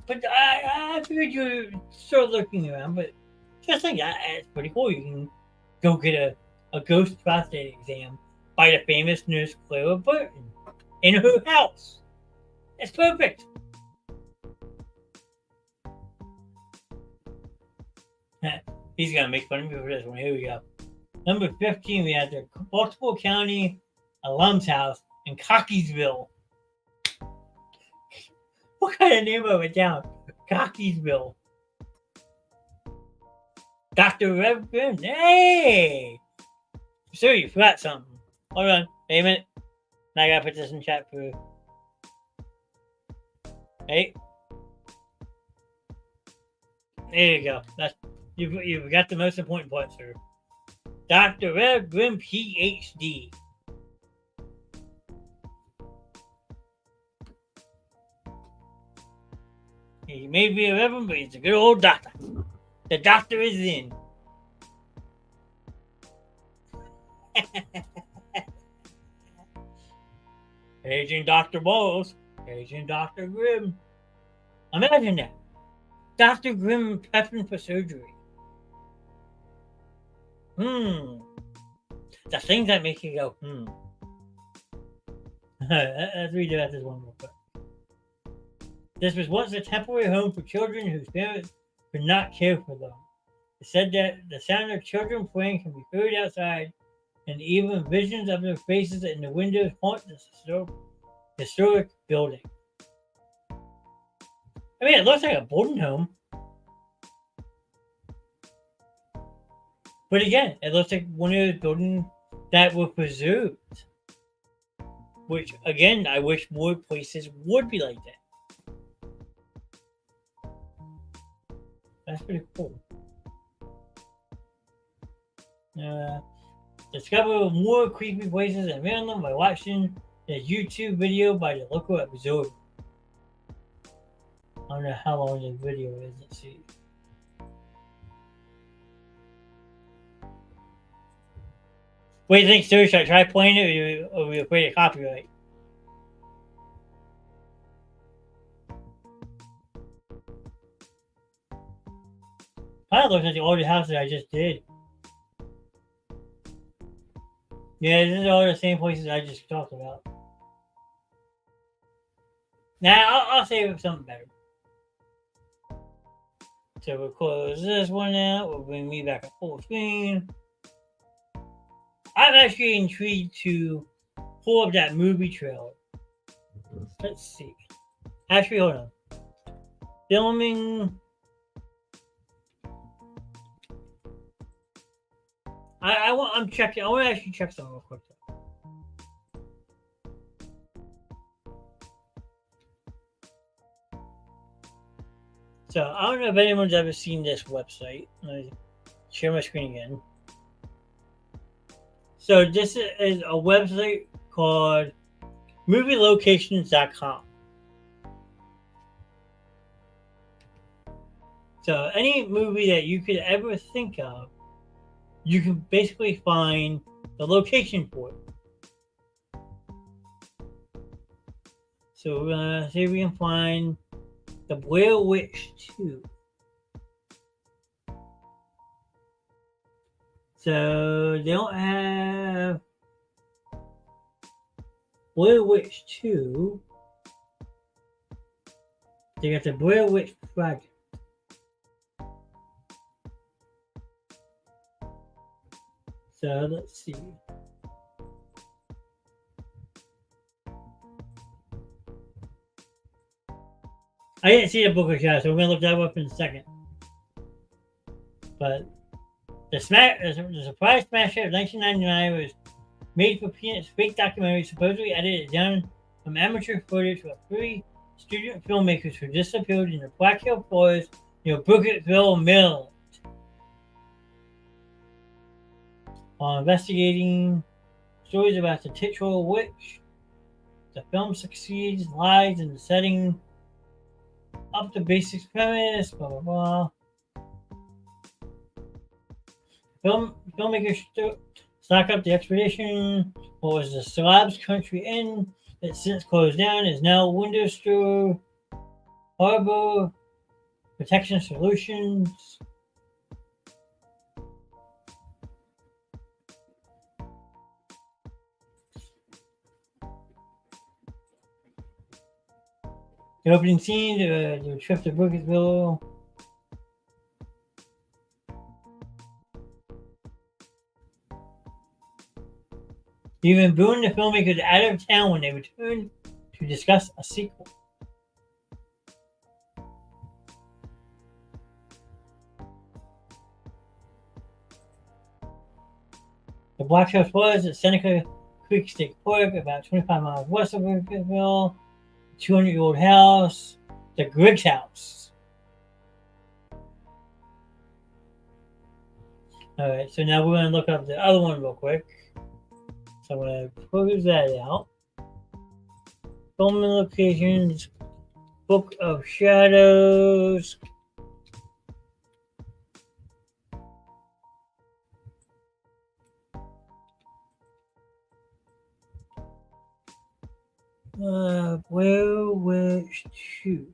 But I figured you were still looking around, but just think it's pretty cool. You can go get a ghost prostate exam by the famous nurse Clara Barton in her house. It's perfect. He's going to make fun of me for this one. Here we go. Number 15, we have the Baltimore County Alums House in Cockeysville. What kind of name of a town? Cockeysville. Dr. Reverend. Hey! Sir, you forgot something. Hold on. Wait a minute. Now I gotta put this in chat for you. Hey. There you go. That's you've got the most important part, sir. Dr. Red Grim PhD. He may be a reverend, but he's a good old doctor. The doctor is in. Agent Dr. Balls. Agent Dr. Grim. Imagine that. Dr. Grim prepping for surgery. The things that make you go, Let's read about this one real quick. This was once a temporary home for children whose parents could not care for them. It said that the sound of children playing can be heard outside, and even visions of their faces in the windows haunt this historic building. I mean, it looks like a boarding home. But again, it looks like one of those buildings that were preserved. Which, again, I wish more places would be like that. That's pretty cool. Discover more creepy places in Maryland by watching the YouTube video by the local observer. I don't know how long the video is. Let's see. What do you think, sir? Should I try playing it, or are we afraid of copyright? Kind of looks like the older house that I just did. Yeah, this is all the same places I just talked about. Now, I'll save it something better. So we'll close this one out. We'll bring me back up full screen. I'm actually intrigued to pull up that movie trailer. Let's see. Actually, hold on. Filming. I'm checking. I want to actually check something real quick. So I don't know if anyone's ever seen this website. Let me share my screen again. So this is a website called movielocations.com. So any movie that you could ever think of, you can basically find the location for it. So we're gonna see if we can find the Blair Witch 2. So they don't have Blair Witch 2. They got the Blair Witch Project. So let's see. I didn't see the book of shadows, so we're gonna look that up in a second. But the surprise smash hit of 1999 was made for Peanuts' fake documentary, supposedly edited down from amateur footage of 3 student filmmakers who disappeared in the Black Hill Forest near Burkittville, Maryland. While investigating stories about the titular witch, the film succeeds, lies in the setting up the basic premise, blah blah blah. Filmmakers stock up the expedition. What was the Slabs Country Inn that since closed down is now Window Store, Harbor Protection Solutions. The opening scene, the trip to Burkittville. Even booing the filmmakers out of town when they returned to discuss a sequel. The Black House was at Seneca Creek State Park, about 25 miles west of Riverville. 200-year-old house. The Griggs House. Alright, so now we're going to look up the other one real quick. So I'm going to close that out. Filming locations. Book of Shadows. Blair Witch 2.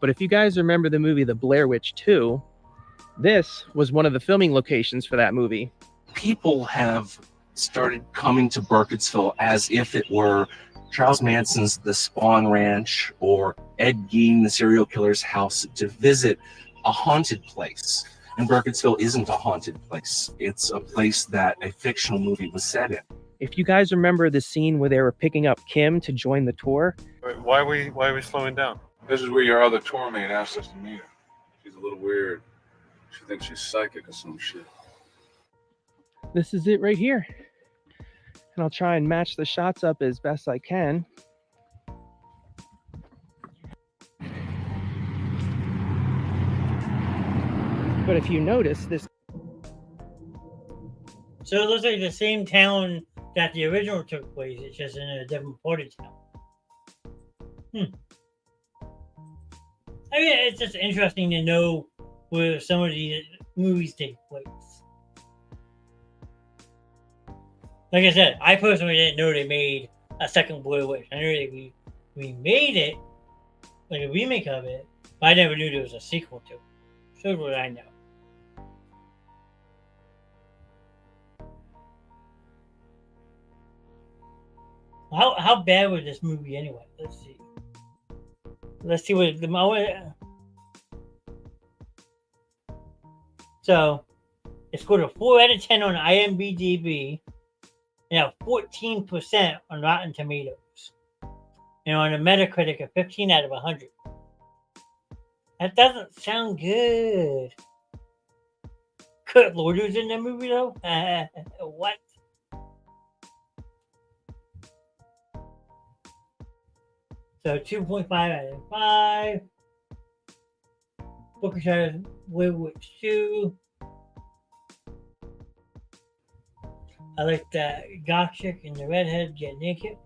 But if you guys remember the movie The Blair Witch 2, this was one of the filming locations for that movie. People have started coming to Burkittsville as if it were Charles Manson's The Spawn Ranch or Ed Gein, the serial killer's house, to visit a haunted place. And Burkittsville isn't a haunted place. It's a place that a fictional movie was set in. If you guys remember the scene where they were picking up Kim to join the tour. Why are we slowing down? This is where your other tour mate asked us to meet her. She's a little weird. She thinks she's psychic or some shit. This is it right here. And I'll try and match the shots up as best I can. But if you notice this. So it looks like the same town that the original took place. It's just in a different part of town. I mean, it's just interesting to know where some of these movies take place. Like I said, I personally didn't know they made a second Blair Witch. I knew that we made it, like a remake of it, but I never knew there was a sequel to it. Shows what I know. How bad was this movie anyway? Let's see. Let's see what the So it scored a 4 out of 10 on IMDb and a 14% on Rotten Tomatoes. And on a Metacritic, a 15 out of 100. That doesn't sound good. Kurt Loder's in the movie though? What? So 2.5 out of 5. Book of Shadows, Blair Witch 2. I like that goth chick and the redhead get naked.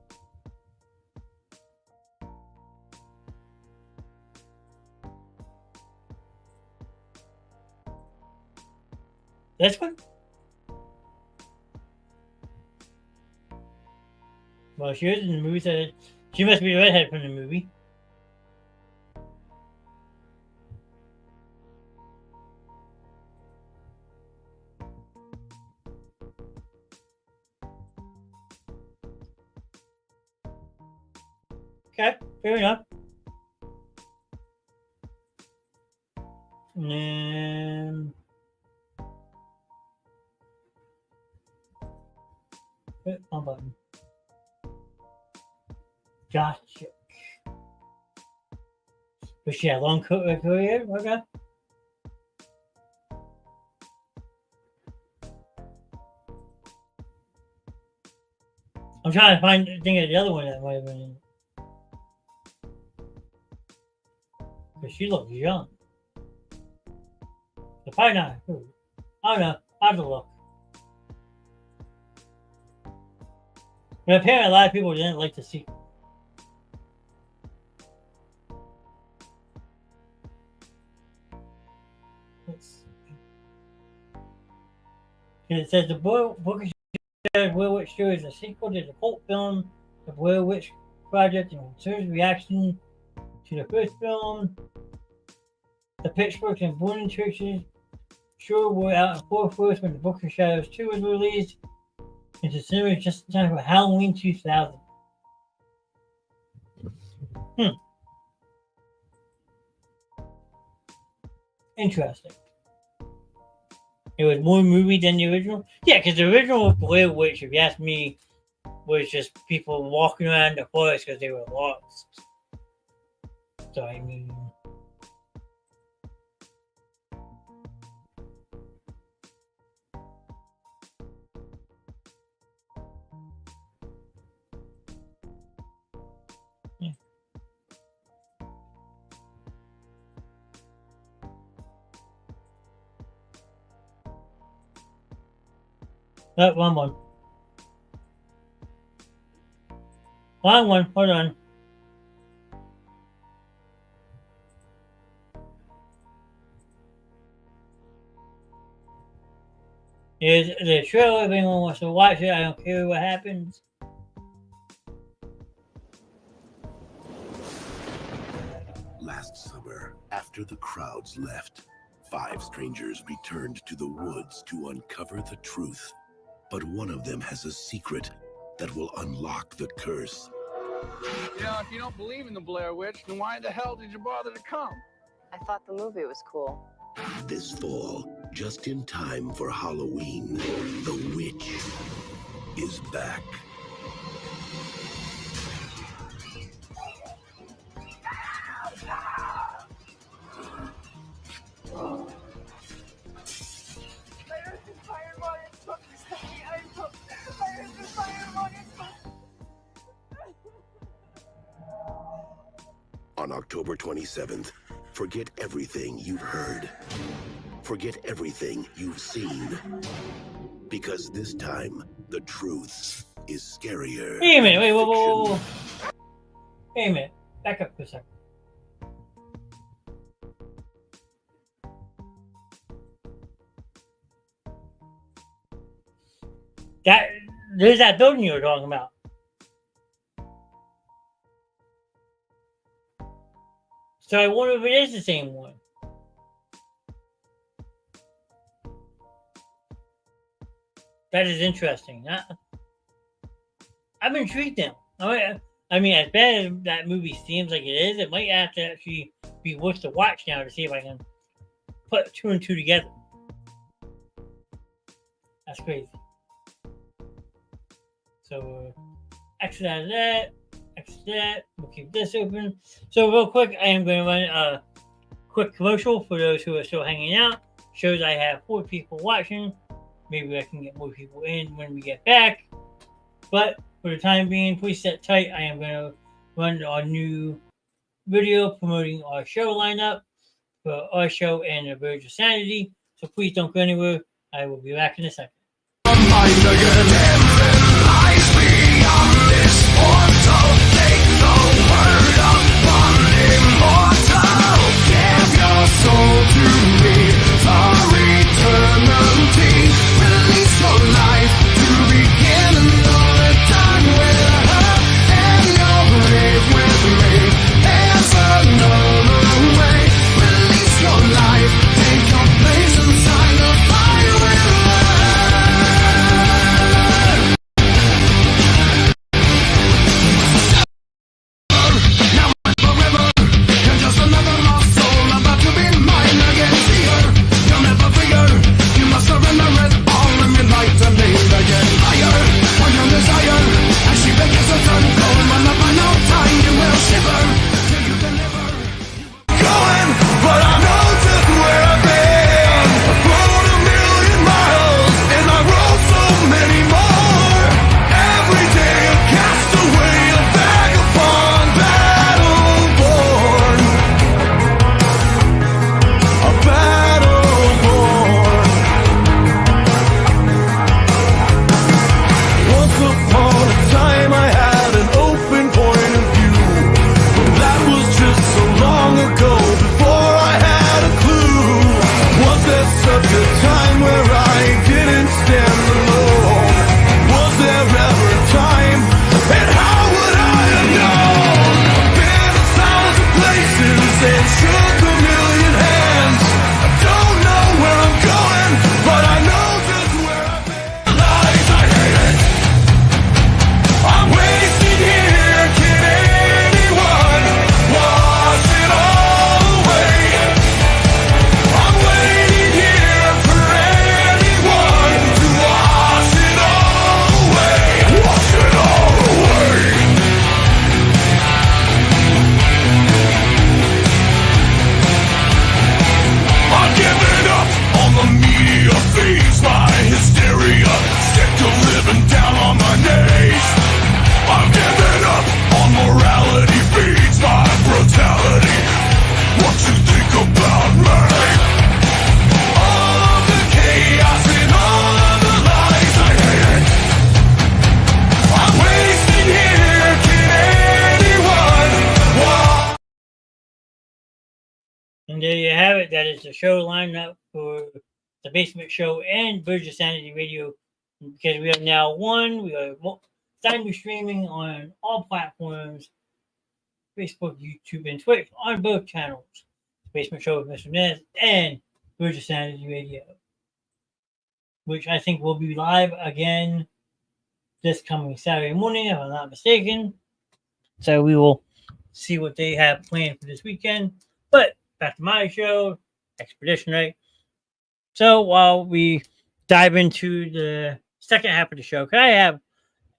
This one? Well, she was in the movie, so she must be the redhead from the movie. Okay, fair enough. And then one button. Gotcha. Was she a long career? Okay. I'm trying to think of the other one that might have been in. But she looks young. So probably not. I don't know. I'll have to look. But apparently a lot of people didn't like the sequel. And it says the book of Blair Witch 2 is a sequel to the cult film The Blair Witch Project and considers reaction to the first film. The pitchforks and burning churches sure were out in full force when The Book of Shadows 2 was released. It's a series just in time for Halloween 2000. Interesting. It was more movie than the original? Yeah, because the original Blair Witch, if you ask me, was just people walking around the forest because they were lost. So, I mean... yeah. Oh, wrong one. Wrong one. Hold on. Here's the trailer. If anyone wants to watch it, I don't care what happens. Last summer, after the crowds left, 5 strangers returned to the woods to uncover the truth. But one of them has a secret that will unlock the curse. You know, if you don't believe in the Blair Witch, then why the hell did you bother to come? I thought the movie was cool. This fall, just in time for Halloween, the witch is back. On October 27th, forget everything you've heard. Forget everything you've seen. Because this time, the truth is scarier. Wait a minute. Wait, than whoa. fiction. Wait a minute. Back up for a second. There's that building you were talking about. So I wonder if it is the same one. That is interesting. I'm intrigued now. I mean, as bad as that movie seems like it is, it might have to actually be worth to watch now to see if I can put 2 and 2 together. That's crazy. So, exit out of that. Exit that. We'll keep this open. So, real quick, I am going to run a quick commercial for those who are still hanging out. Shows I have 4 people watching. Maybe I can get more people in when we get back. But for the time being, please sit tight. I am going to run our new video promoting our show lineup for our show and the Verge of Sanity. So please don't go anywhere. I will be back in a second. And there you have it. That is the show lineup for the Basement Show and Bridge of Sanity Radio. Because we have now one, we are simultaneously streaming on all platforms, Facebook, YouTube, and Twitch on both channels. Basement Show with Mr. Knast and Bridge of Sanity Radio, which I think will be live again this coming Saturday morning, if I'm not mistaken. So we will see what they have planned for this weekend. But back to my show, Expedition Night. So while we dive into the second half of the show, can I have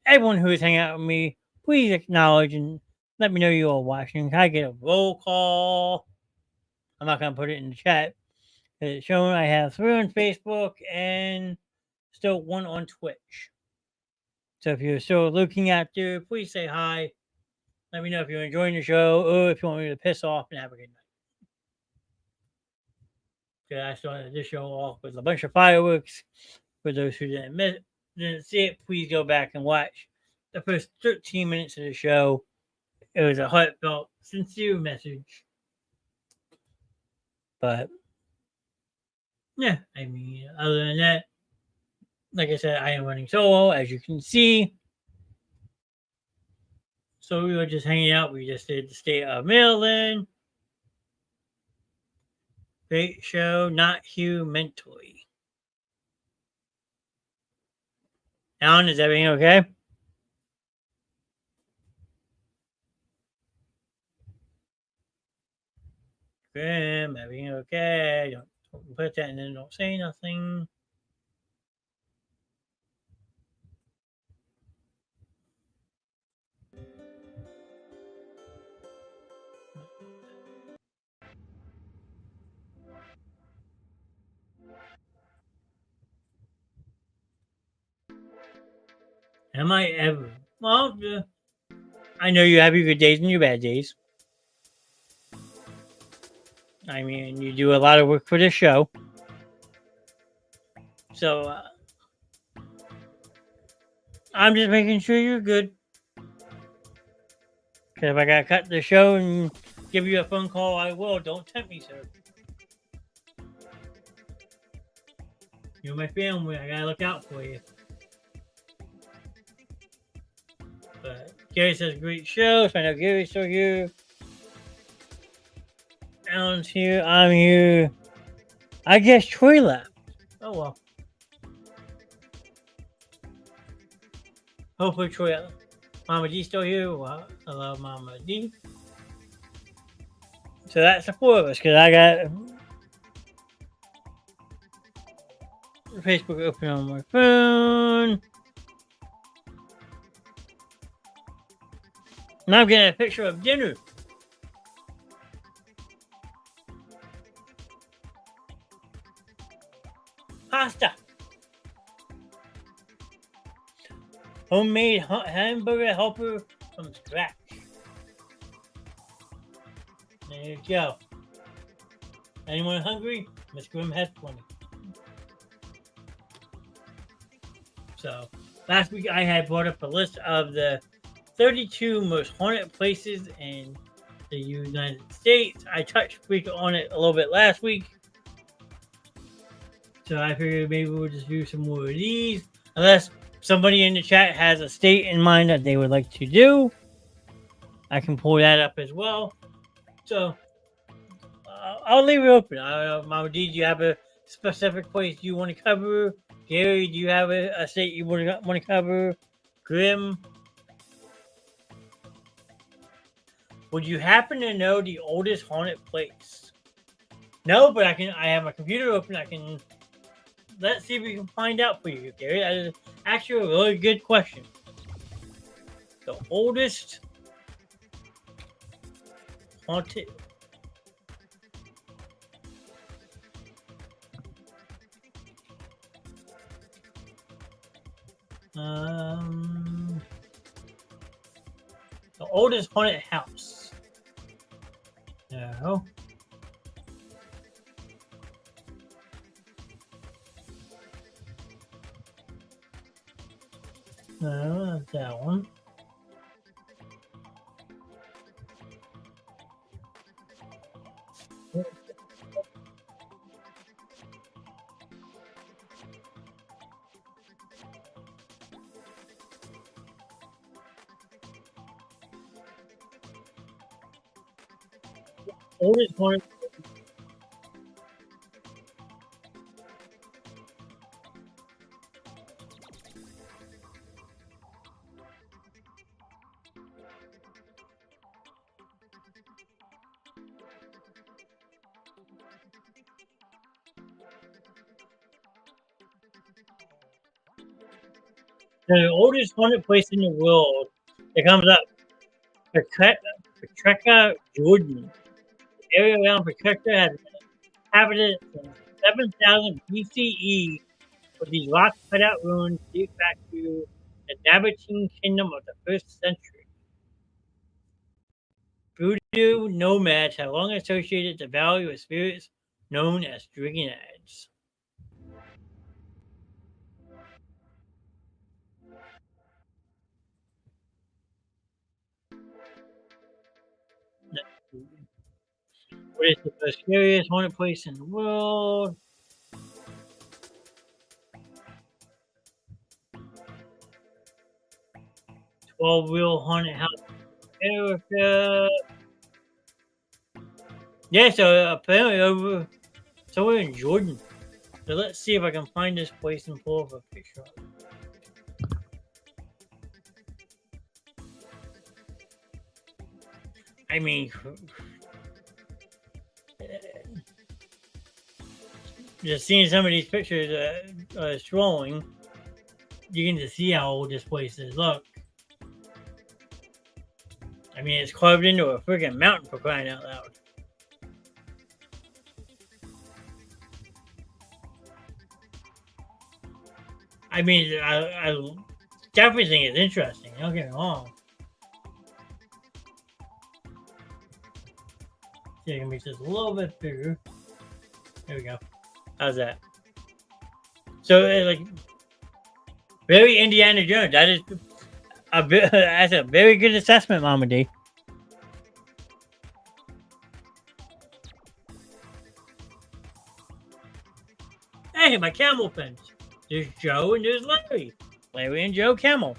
everyone who is hanging out with me, please acknowledge and let me know you all watching. Can I get a roll call? I'm not going to put it in the chat. It's showing I have 3 on Facebook and still 1 on Twitch. So if you're still looking at there, please say hi. Let me know if you're enjoying the show or if you want me to piss off and have a good night. Okay, I started this show off with a bunch of fireworks. For those who didn't see it, please go back and watch the first 13 minutes of the show. It was a heartfelt, sincere message. But yeah, I mean, other than that, like I said, I am running solo, as you can see. So we were just hanging out. We just did the state of Maryland. Great show, not Hugh mentally. Alan, is everything okay? Grim, everything okay? Don't put that and then don't say nothing. Am I ever? Well, I know you have your good days and your bad days. I mean, you do a lot of work for this show. So, I'm just making sure you're good. Because if I gotta cut the show and give you a phone call, I will. Don't tempt me, sir. You're my family. I gotta look out for you. But Gary says, great show. So I know Gary's still here. Alan's here. I'm here. I guess Troy left. Oh, well. Hopefully Troy left. Mama D still here. Well, hello, Mama D. So that's the 4 of us, because I got Facebook open on my phone. Now I'm getting a picture of dinner. Pasta. Homemade hamburger helper from scratch. There you go. Anyone hungry? Miss Grimm has plenty. So, last week I had brought up a list of the 32 most haunted places in the United States. I touched on it a little bit last week. So I figured maybe we'll just do some more of these. Unless somebody in the chat has a state in mind that they would like to do, I can pull that up as well. So I'll leave it open. Mama D, do you have a specific place you want to cover? Gary, do you have a state you want to cover? Grim, would you happen to know the oldest haunted place? No, but I have my computer open. Let's see if we can find out for you, Gary. That is actually a really good question. The oldest haunted. The oldest haunted house. No. No, not that one. oldest haunted. The oldest haunted place in the world. It comes up. Patreka, Jordan. The area around Patreka has been inhabited since 7000 BCE, with these rock cutout ruins date back to the Nabatean kingdom of the 1st century. Voodoo nomads have long associated the valley with spirits known as dragonids. What is the most scariest haunted place in the world? Wheel haunted house in America. Yeah, so apparently over somewhere in Jordan. So let's see if I can find this place and pull up a picture of it. I mean, just seeing some of these pictures scrolling, you can just see how old this place is. Look. I mean, it's carved into a freaking mountain, for crying out loud. I mean, I definitely think it's interesting. Don't get me wrong. See, I can make this a little bit bigger. There we go. How's that? So, like, very Indiana Jones. That is that's a very good assessment, Mama D. Hey, my camel pins. There's Joe and there's Larry. Larry and Joe Camel.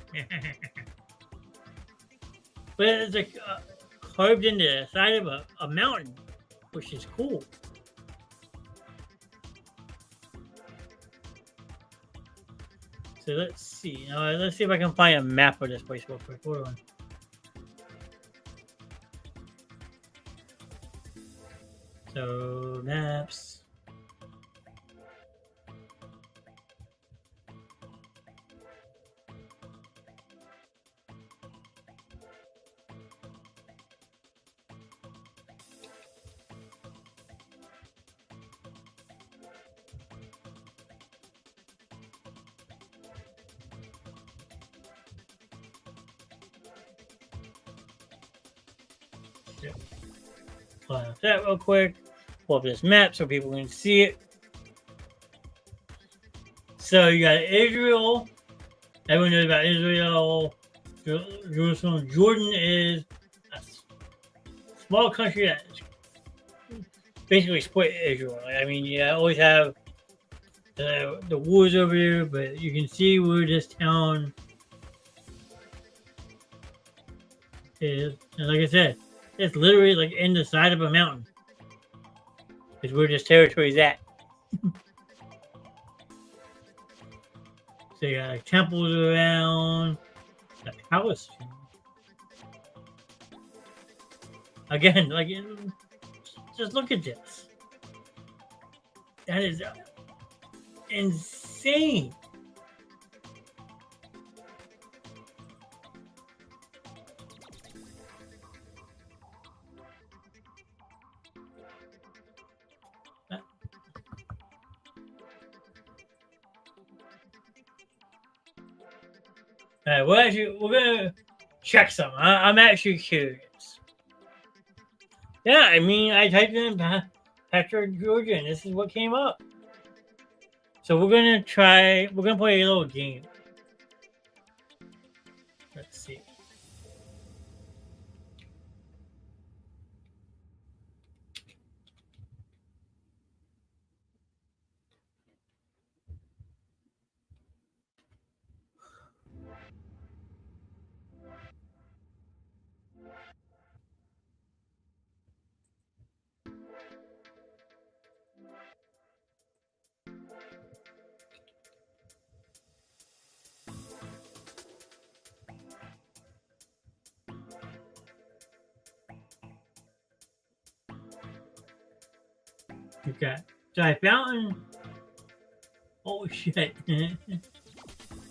But it's like carved into the side of a mountain, which is cool. So let's see. Let's see if I can find a map of this place real quick. Hold on. So maps. Pull up that real quick. Pull up this map so people can see it. So you got Israel. Everyone knows about Israel. Jerusalem. Jordan is a small country that basically split Israel. I mean, you always have the wars over here, but you can see where this town is. And like I said, it's literally like in the side of a mountain. Is where this territory is at. So you got like temples around, the palace. Again, like just look at this. That is insane. We're gonna check some. I'm actually curious. Yeah, I mean, I typed in Petra, Georgia, and this is what came up. So we're gonna play a little game. Let's see. Okay. So I found. Oh shit.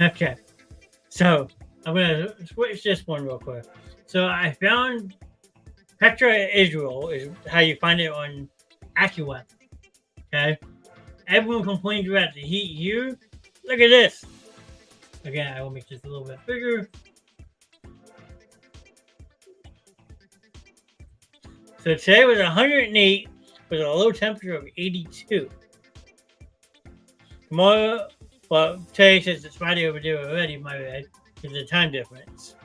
Okay. So I'm gonna switch this one real quick. So I found Petra Israel is how you find it on AccuWeb. Okay. Everyone complains about the heat here. Look at this. Again, I will make this a little bit bigger. So today was 108 with a low temperature of 82. Tomorrow, well, today says it's Friday over there already, my bad, because of the time difference.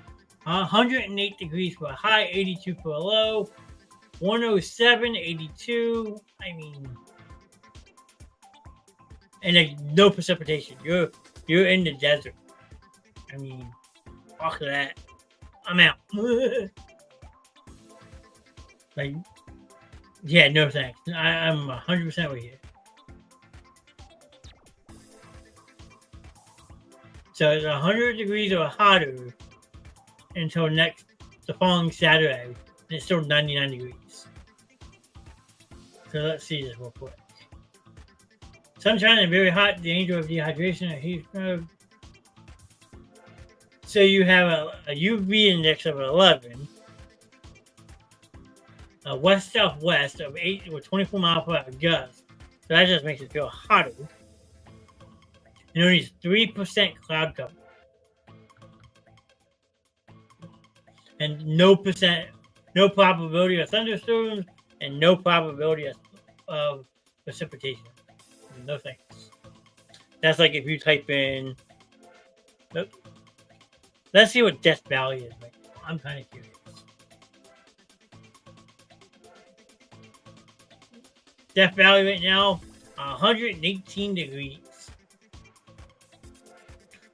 108 degrees for a high, 82 for a low, 107, 82. I mean, and like no precipitation. You're in the desert. I mean, fuck that. I'm out. Like, yeah, no thanks. I'm 100% with you. So it's 100 degrees or hotter until the following Saturday, and it's still 99 degrees. So let's see this real quick. Sunshine and very hot, danger of dehydration and heat stroke. So you have a UV index of 11. West-southwest of 8 with 24 mile per hour gusts. So that just makes it feel hotter. And only 3% cloud cover. And no probability of thunderstorms and no probability of precipitation. No thanks. That's like if you type in. Nope. Let's see what Death Valley is right now. I'm kind of curious. Death Valley right now, 118 degrees.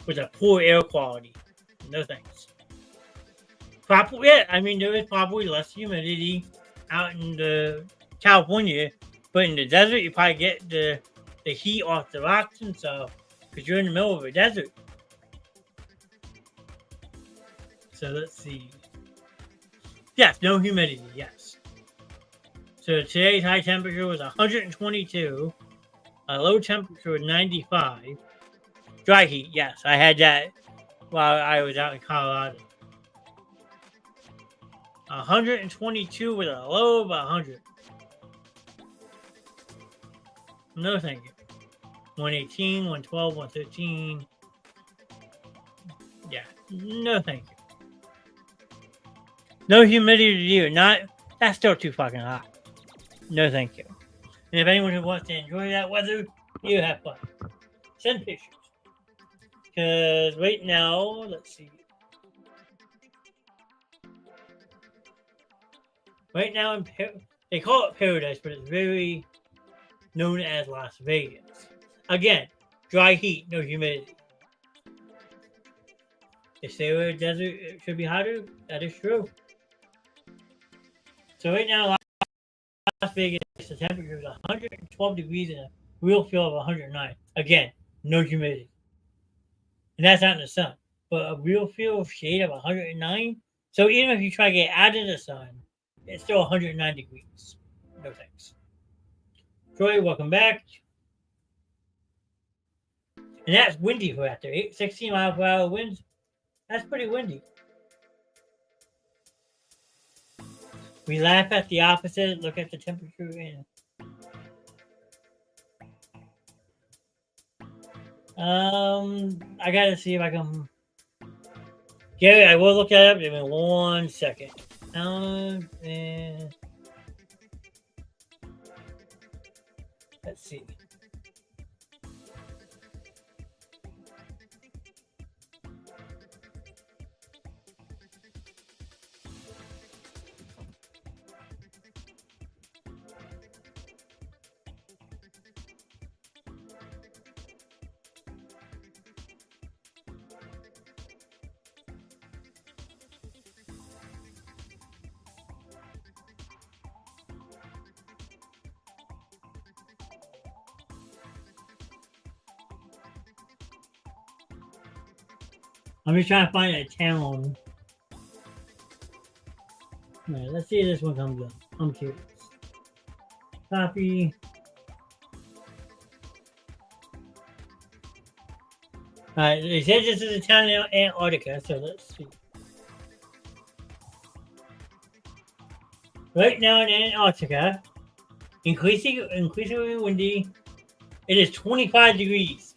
With a poor air quality. No thanks. Probably, yeah, I mean, there is probably less humidity out in the California, but in the desert, you probably get the heat off the rocks and stuff because you're in the middle of a desert. So let's see. Yes, no humidity, yes. So today's high temperature was 122, a low temperature was 95. Dry heat, yes, I had that while I was out in Colorado. 122 with a low of 100. No thank you. 118, 112, 113. Yeah, no thank you. No humidity to you. That's still too fucking hot. No thank you. And if anyone who wants to enjoy that weather, you have fun. Send pictures. Because right now, let's see. Right now, they call it paradise, but it's very known as Las Vegas. Again, dry heat, no humidity. They say where the desert it should be hotter. That is true. So right now, Las Vegas, the temperature is 112 degrees and a real feel of 109. Again, no humidity. And that's not in the sun. But a real feel of shade of 109. So even if you try to get out of the sun, it's still 109 degrees. No thanks. Troy, welcome back. And that's windy for out there. 16 mile per hour winds. That's pretty windy. We laugh at the opposite. Look at the temperature. And I gotta see if I can. Gary, I will look that up. Give me 1 second. And let's see. I'm just trying to find a town. All right, let's see if this one comes up. I'm curious. Copy. Alright, they said this is a town in Antarctica, so let's see. Right now in Antarctica, increasingly windy. It is 25 degrees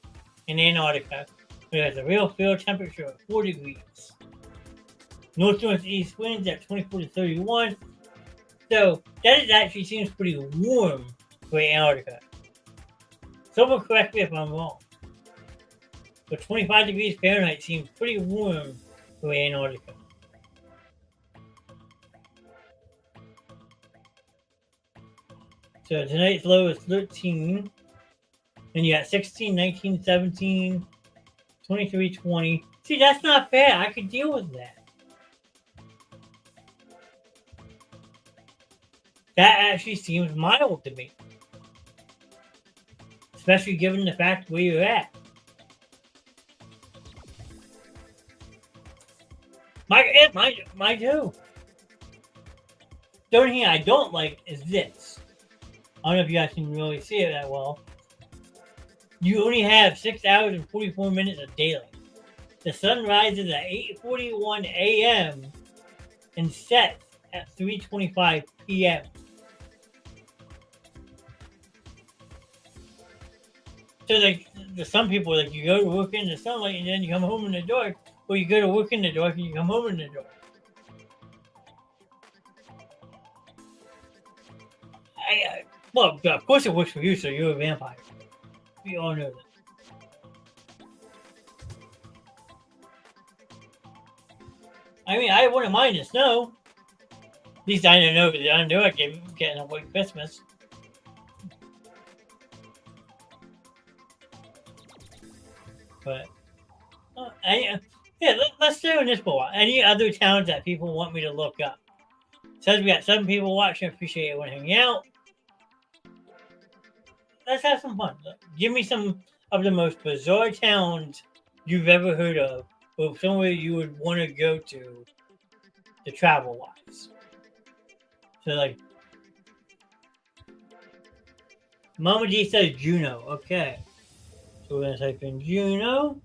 in Antarctica. It has a real field temperature of 4 degrees. North-northeast winds at 24 to 31. So that actually seems pretty warm for Antarctica. Someone correct me if I'm wrong. But 25 degrees Fahrenheit seems pretty warm for Antarctica. So tonight's low is 13. And you got 16, 19, 17, 23, 20. See, that's not bad. I could deal with that. That actually seems mild to me. Especially given the fact where you're at. My too. The only thing I don't like is this. I don't know if you guys can really see it that well. You only have 6 hours and 44 minutes of daylight. The sun rises at 8:41 a.m. and sets at 3:25 p.m. So like some people, like you go to work in the sunlight and then you come home in the dark, or you go to work in the dark and you come home in the dark. Well, of course it works for you, so you're a vampire. We all know that. I mean, I wouldn't mind the snow. At least I don't know, because I know I get getting a white Christmas. But, let's stay on this for a while. Any other towns that people want me to look up? Says we got 7 people watching. Appreciate everyone hanging out. Let's have some fun. Give me some of the most bizarre towns you've ever heard of, or somewhere you would want to go to travel-wise. So, like, Mama G says Juneau. Okay. So we're going to type in Juneau.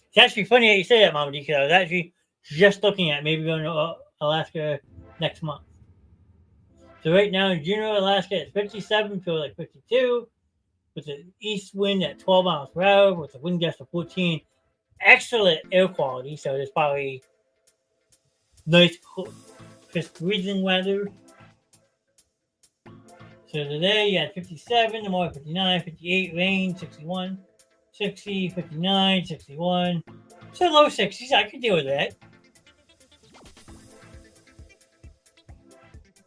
It's actually funny that you say that, Mama D, because I was actually just looking at maybe going to Alaska next month. So right now in Juneau, Alaska, it's 57, feels like 52, with an east wind at 12 miles per hour, with a wind gust of 14. Excellent air quality, so there's probably nice, crisp breathing weather. So today you had 57, tomorrow 59, 58, rain, 61, 60, 59, 61. So low 60s, I could deal with that.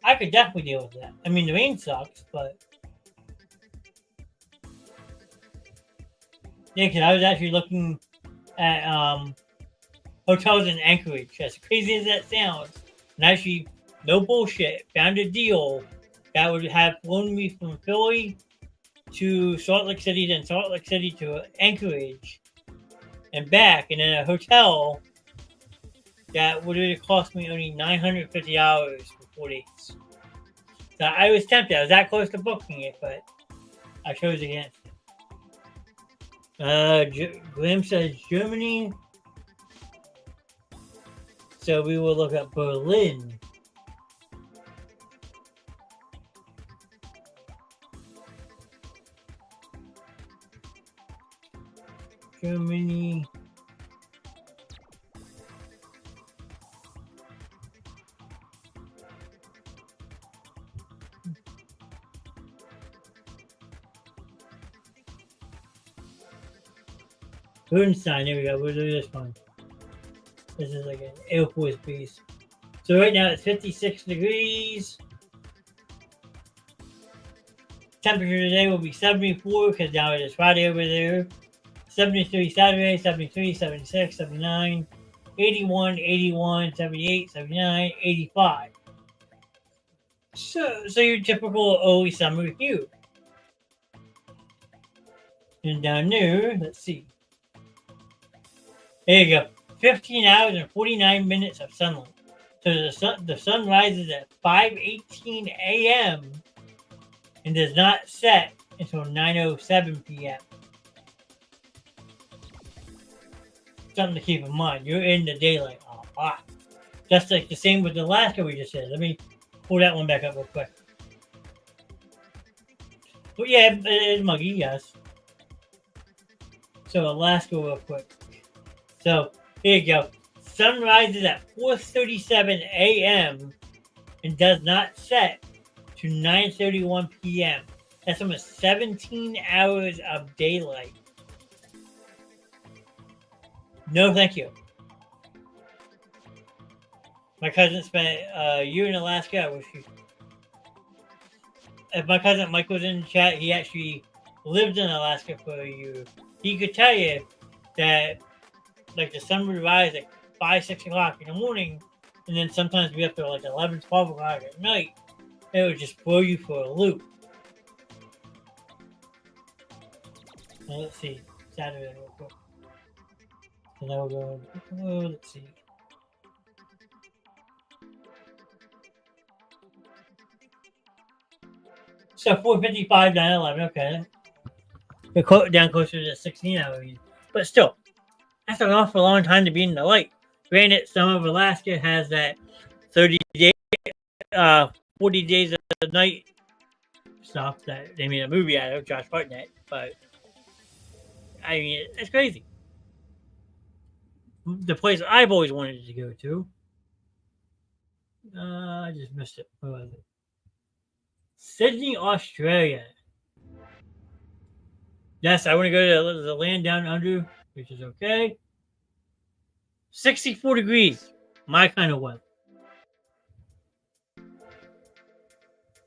I could definitely deal with that. I mean, the rain sucks, but... Yeah, because I was actually looking at hotels in Anchorage. As crazy as that sounds, and actually, no bullshit, found a deal that would have flown me from Philly to Salt Lake City, then Salt Lake City to Anchorage, and back, and in a hotel that would have cost me only $950 for 4 days. So I was tempted. I was that close to booking it, but I chose against it. Graham says Germany. So we will look at Berlin. Germany. Bernstein, there we go. We'll do this one. This is like an Air Force base. So right now it's 56 degrees. Temperature today will be 74 because now it is Friday over there. 73 Saturday, 73, 76, 79, 81, 81, 78, 79, 85. So your typical early summer hue. And down there, let's see. There you go. 15 hours and 49 minutes of sunlight. So the sun rises at 5:18 a.m. and does not set until 9:07 p.m. Something to keep in mind. You're in the daylight a lot. Just like the same with Alaska we just said. Let me pull that one back up real quick. But yeah, it is muggy, yes. So Alaska real quick. So here you go. Sun rises at 4:37 a.m. and does not set to 9:31 p.m. That's almost 17 hours of daylight. No, thank you. My cousin spent a year in Alaska. I wish he... If my cousin Mike was in the chat, he actually lived in Alaska for a year. He could tell you that, like, the sun would rise at 5, 6 o'clock in the morning, and then sometimes be up to like 11, 12 o'clock at night. It would just throw you for a loop. Now, let's see. Saturday real quick. So now we're going, let's see. So 4:55, 9/11, okay. We're down closer to 16 hours. But still, that's an awful long time to be in the light. Granted, some of Alaska has that 40 days of night stuff that they made a movie out of, Josh Hartnett. But, I mean, it's crazy. The place I've always wanted to go to. I just missed it. What was it? Sydney, Australia. Yes, I want to go to the land down under, which is okay. 64 degrees. My kind of weather.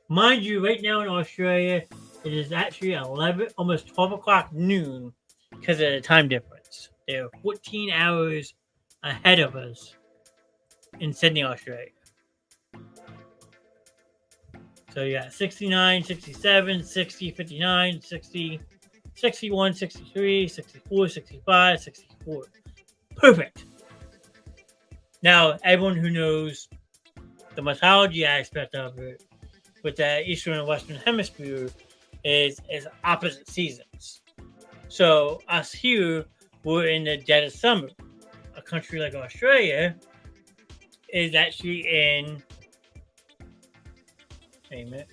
Mind you, right now in Australia, it is actually 11, almost 12 o'clock noon because of the time difference. They're 14 hours ahead of us in Sydney, Australia. So yeah, 69, 67, 60, 59, 60, 61, 63, 64, 65, 64. Perfect. Now, everyone who knows the mythology aspect of it with the Eastern and Western Hemisphere is opposite seasons. So us here, we're in the dead of summer. A country like Australia is actually in, wait a minute,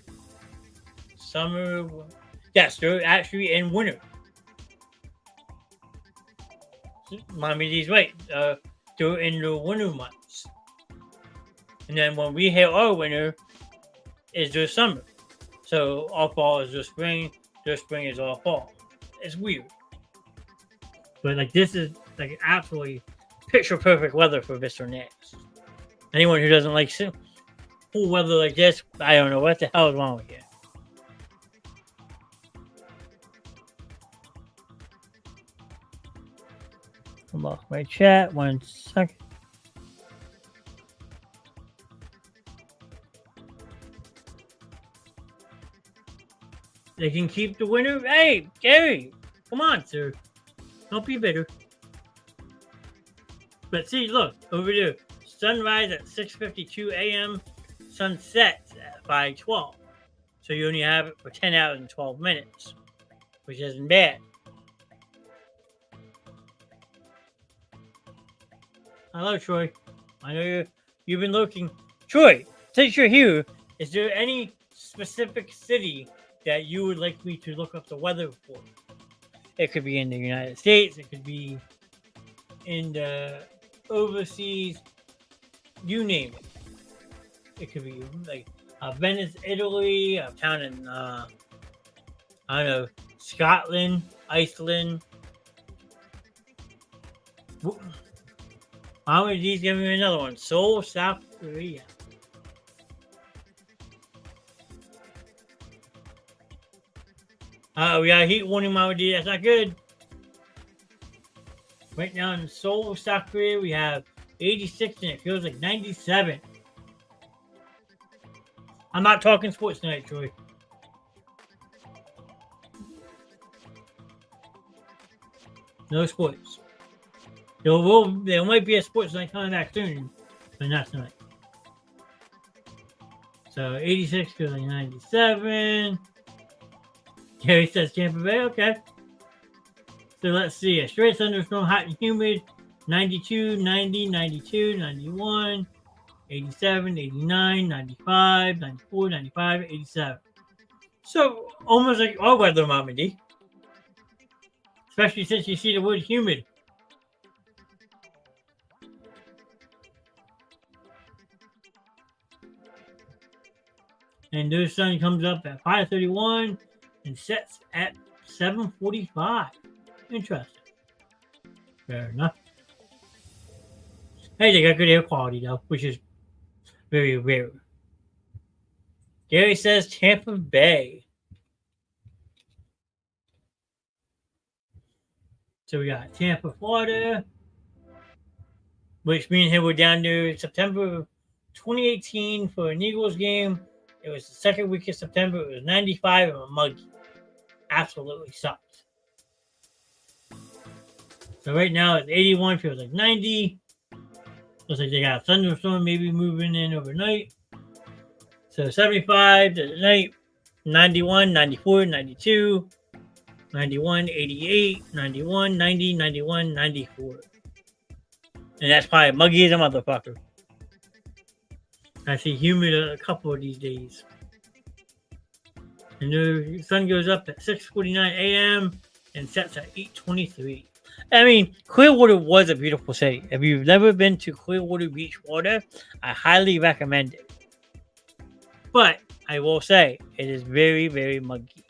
summer. Yes, they're actually in winter. Mommy's right. They're in the winter months. And then when we hit our winter, is their summer. So our fall is their spring is our fall. It's weird. But like this is like absolutely picture perfect weather for Mr. Knast. Anyone who doesn't like cool weather like this, I don't know what the hell is wrong with you. I'm off my chat 1 second. They can keep the winter. Hey, Gary, come on, sir. Don't be bitter. But see, look, over there. Sunrise at 6:52 a.m. Sunset at 5:12. So you only have it for 10 hours and 12 minutes, which isn't bad. Hello, Troy. I know you've been looking. Troy, since you're here, is there any specific city that you would like me to look up the weather for? It could be in the United States. It could be in the overseas. You name it. It could be like Venice, Italy, a town in, I don't know, Scotland, Iceland. How many of these? Give me another one. Seoul, South Korea. We got a heat warning, Mama D. That's not good. Right now in Seoul, South Korea, we have 86 and it feels like 97. I'm not talking sports tonight, Troy. No sports. There might be a sports night coming back soon, but not tonight. So 86 feels like 97. Gary says Tampa Bay. Okay. So let's see. A straight thunderstorm, hot and humid. 92, 90, 92, 91, 87, 89, 95, 94, 95, 87. So almost like all weather, Mama D. Especially since you see the word humid. And the sun comes up at 5:31 and sets at 7:45. Interesting. Fair enough. Hey, they got good air quality though, which is very rare. Gary says Tampa Bay. So we got Tampa, Florida, which me and him were down there September 2018 for an Eagles game. It was the second week of September. It was 95 and muggy. Absolutely sucked. So right now it's 81, feels like 90. Looks like they got a thunderstorm maybe moving in overnight. So 75 tonight, 91, 94, 92, 91, 88, 91, 90, 91, 94. And that's probably muggy as a motherfucker. I see humid a couple of these days. And the sun goes up at 6:49 a.m. and sets at 8:23. I mean, Clearwater was a beautiful city. If you've never been to Clearwater Beach, Florida, I highly recommend it. But I will say, it is very, very muggy.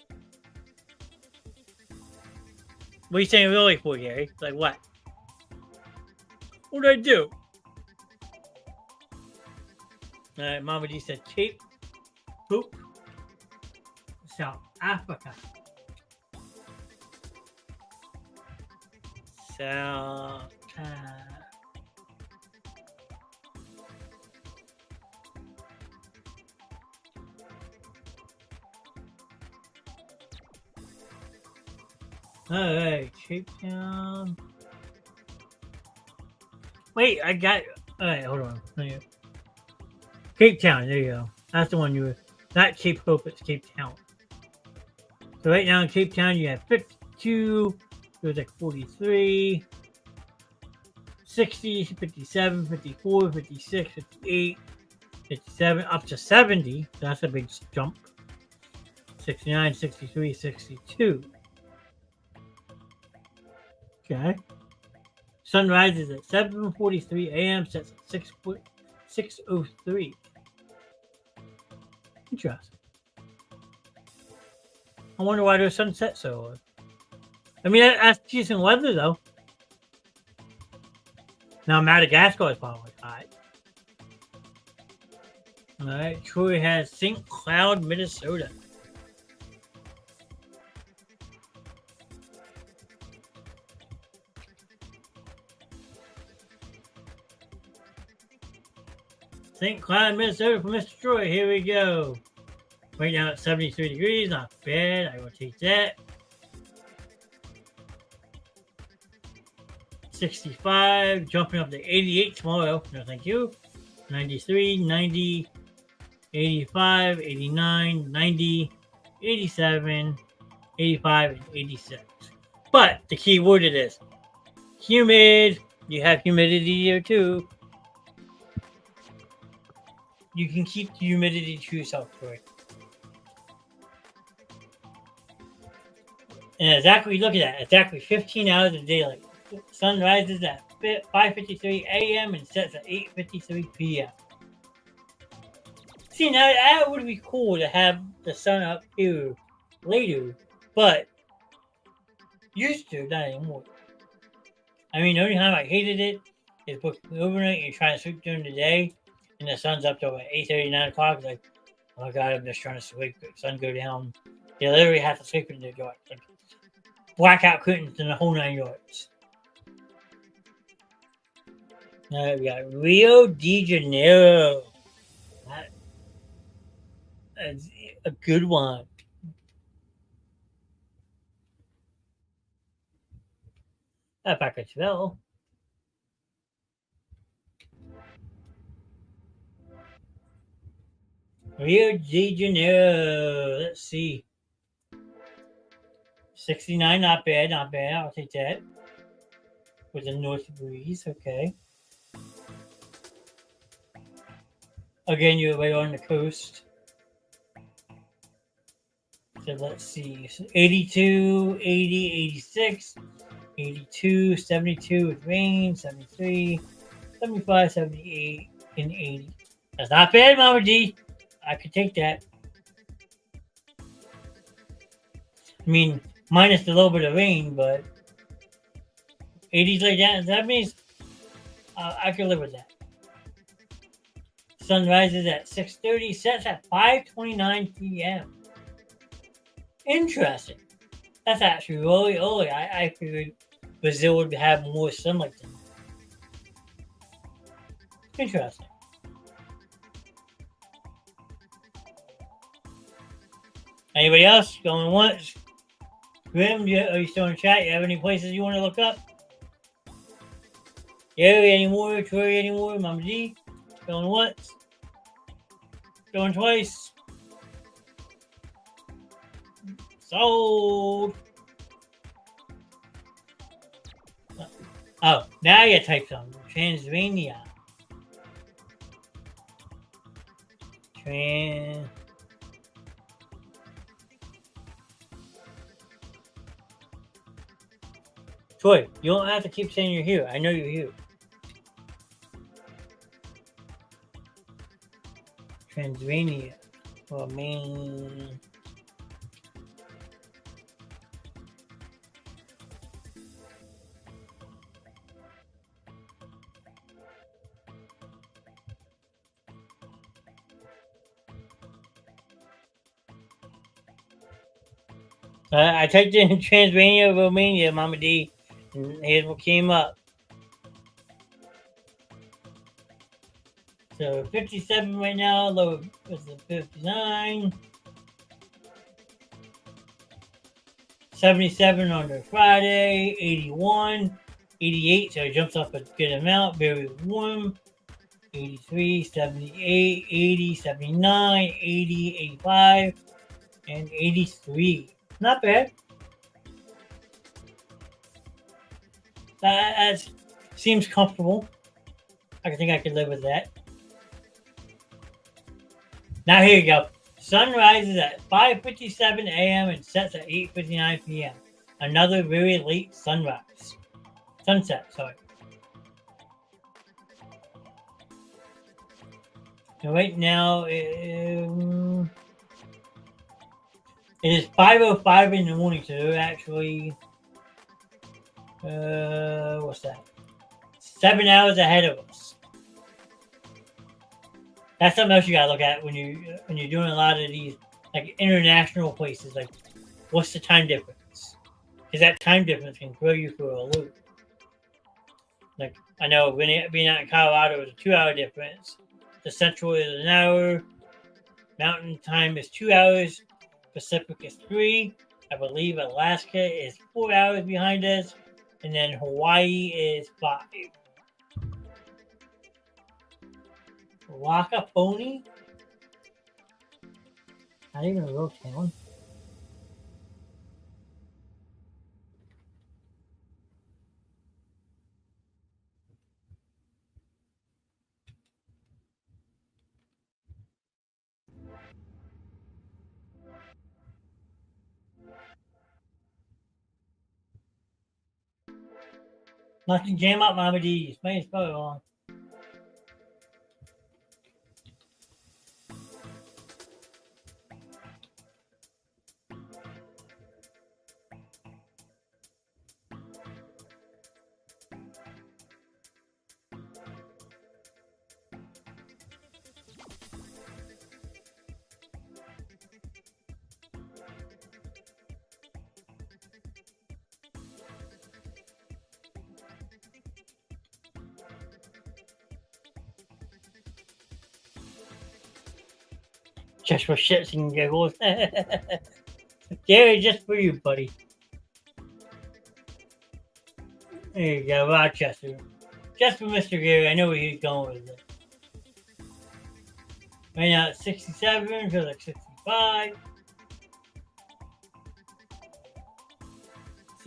What are you saying really for, Gary? Like what? What did I do? Alright, Mama D said Cape Hope, South Africa. South Alright, Cape Town. Wait, I got. Alright, hold on. Cape Town, there you go. That's the one you were. Not Cape Hope, it's Cape Town. So right now in Cape Town, you have 52, there's like 43, 60, 57, 54, 56, 58, 57, up to 70. So that's a big jump. 69, 63, 62. Okay. Sunrise is at 7:43 a.m. Sets at 6:03. Interesting. I wonder why the sun sets so early. I mean, that's decent weather though. Now Madagascar is probably hot. All right, Troy has St. Cloud, Minnesota. St. Cloud, Minnesota for Mr. Troy. Here we go. Right now it's 73 degrees. Not bad. I will take that. 65. Jumping up to 88 tomorrow. No, thank you. 93, 90, 85, 89, 90, 87, 85, and 86. But the key word it is humid. You have humidity here too. You can keep the humidity to yourself, Troy. And exactly, look at that. Exactly 15 hours of daylight. Sun rises at 5:53 a.m. and sets at 8:53 p.m. See, now that would be cool to have the sun up here later, but used to, not anymore. I mean, the only time I hated it is booking overnight and you're trying to sleep during the day, and the sun's up till 8:30, 9 o'clock. It's like, oh my god, I'm just trying to sleep. The sun go down. You literally have to sleep in the dark. Like, blackout curtains and the whole 9 yards. Now we got Rio de Janeiro. That's a good one. If I could spell. Rio de Janeiro. Let's see. 69, not bad, not bad. I'll take that. With a north breeze, okay. Again, you're right on the coast. So let's see. So 82, 80, 86, 82, 72 with rain, 73, 75, 78, and 80. That's not bad, Mama D. I could take that. I mean, minus a little bit of rain, but 80's like that. That means I can live with that. Sun rises at 6:30, sets at 5:29 p.m. Interesting. That's actually really early. I figured Brazil would have more sunlight than that. Interesting. Anybody else going once? Grim, are you still in chat? You have any places you want to look up? Gary anymore? Troy anymore? Mama D? Going once? Going twice? Sold! Oh, now you type something. Transylvania. Troy, you don't have to keep saying you're here. I know you're here. Transylvania. Well, Maine. I typed in Transylvania, Romania, Mama D, and here's what came up. So 57 right now, low is the 59. 77 on the Friday, 81, 88, so it jumps up a good amount, very warm. 83, 78, 80, 79, 80, 85, and 83. Not bad. That seems comfortable. I think I could live with that. Now here you go. Sun rises at 5:57 a.m. and sets at 8:59 p.m. Another very late sunrise. Sunset, sorry. And right now, it is 5:05 in the morning, so they're actually, what's that? 7 hours ahead of us. That's something else you gotta look at when you're doing a lot of these like international places. Like, what's the time difference? Because that time difference can throw you for a loop. Like, I know being out in Colorado is a 2-hour difference. The Central is an hour. Mountain time is 2 hours. Pacific is 3. I believe Alaska is 4 hours behind us. And then Hawaii is 5. Waka Pony? Not even a real town. Nothing jam up, Mama D. Spain is probably wrong. Just for shits and giggles. Gary, just for you, buddy. There you go, Rochester. Just for Mr. Gary, I know where he's going with it. Right now it's 67, feels like 65.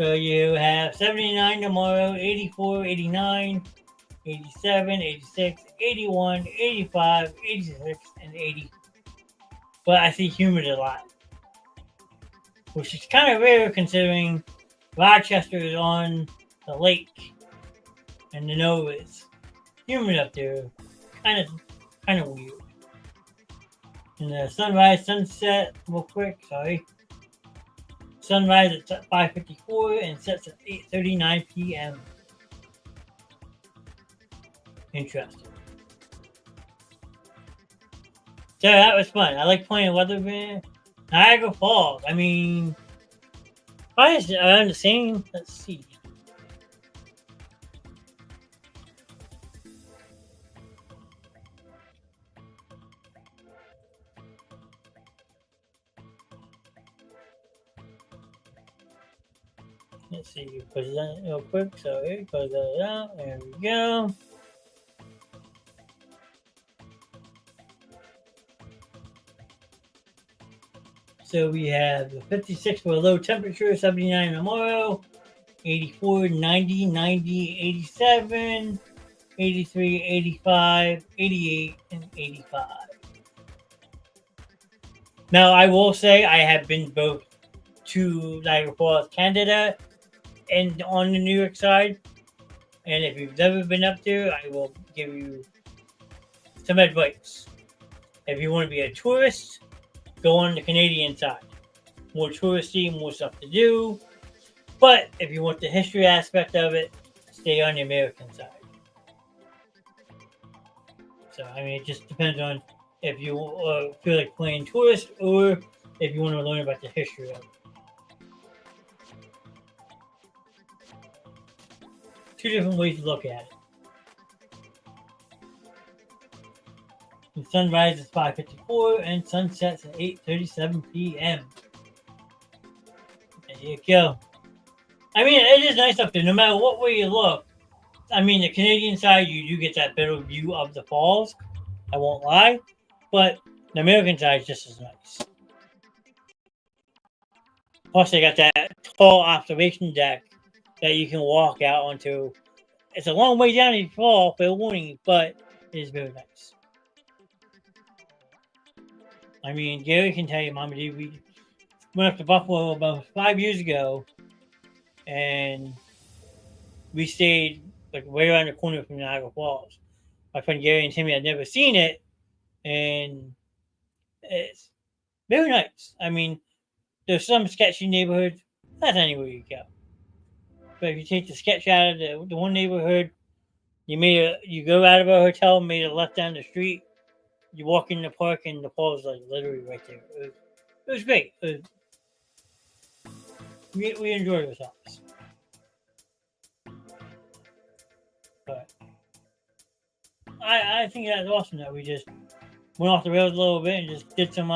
So you have 79 tomorrow, 84, 89, 87, 86, 81, 85, 86, and 80. But I see humid a lot, which is kind of rare considering Rochester is on the lake, and the know is humid up there. Kind of weird. And the sunrise, sunset, real quick. Sorry. Sunrise at 5:54 and sets at 8:39 p.m. Interesting. So that was fun. I like playing Weatherman. Niagara Falls. I mean, why is it around the same? Let's see. Let's see. Put that real quick. Sorry. Put that out. There we go. So we have the 56 for a low temperature, 79 tomorrow, 84, 90, 90, 87, 83, 85, 88, and 85. Now, I will say I have been both to Niagara Falls, Canada, and on the New York side. And if you've never been up there, I will give you some advice. If you want to be a tourist, go on the Canadian side. More touristy, more stuff to do. But if you want the history aspect of it, stay on the American side. So, I mean, it just depends on if you feel like playing tourist or if you want to learn about the history of it. Two different ways to look at it. The sunrise is 5:54 and sunsets at 8:37 p.m. There you go. I mean, it is nice up there. No matter what way you look. I mean, the Canadian side, you do get that better view of the falls. I won't lie. But the American side is just as nice. Plus, they got that tall observation deck that you can walk out onto. It's a long way down if you fall, fair warning, but it is very nice. I mean, Gary can tell you, Mama D, we went up to Buffalo about 5 years ago, and we stayed like right around the corner from Niagara Falls. My friend Gary and Timmy had never seen it, and it's very nice. I mean, there's some sketchy neighborhoods. That's anywhere you go. But if you take the sketch out of the one neighborhood, you go out of a hotel, made a left down the street, you walk in the park, and the falls is like literally right there. It was great. We enjoyed ourselves. But I think that's awesome that we just went off the rails a little bit and just did some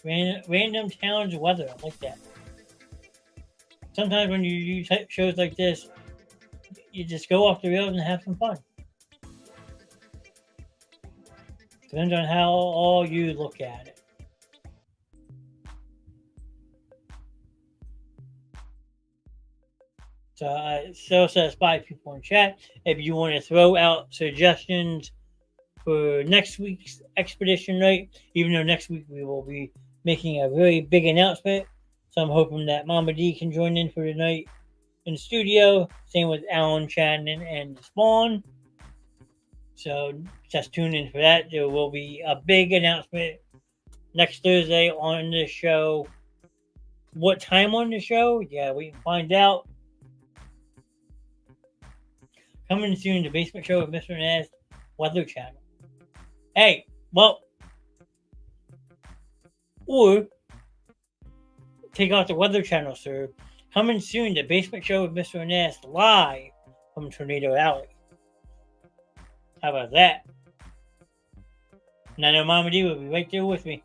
random towns weather. I like that. Sometimes when you do shows like this, you just go off the rails and have some fun. Depends on how all you look at it. So it still says 5 people in chat. If you want to throw out suggestions for next week's expedition night, even though next week we will be making a very big announcement. So I'm hoping that Mama D can join in for the night in the studio. Same with Alan, Shannon, and Spawn. So just tune in for that. There will be a big announcement next Thursday on the show. What time on the show? Yeah, we can find out. Coming soon, the Basement Show with Mr. Knast Weather Channel. Hey, well, or take out the Weather Channel, sir. Coming soon, the Basement Show with Mr. Knast live from Tornado Alley. How about that? And I know Mama D will be right there with me.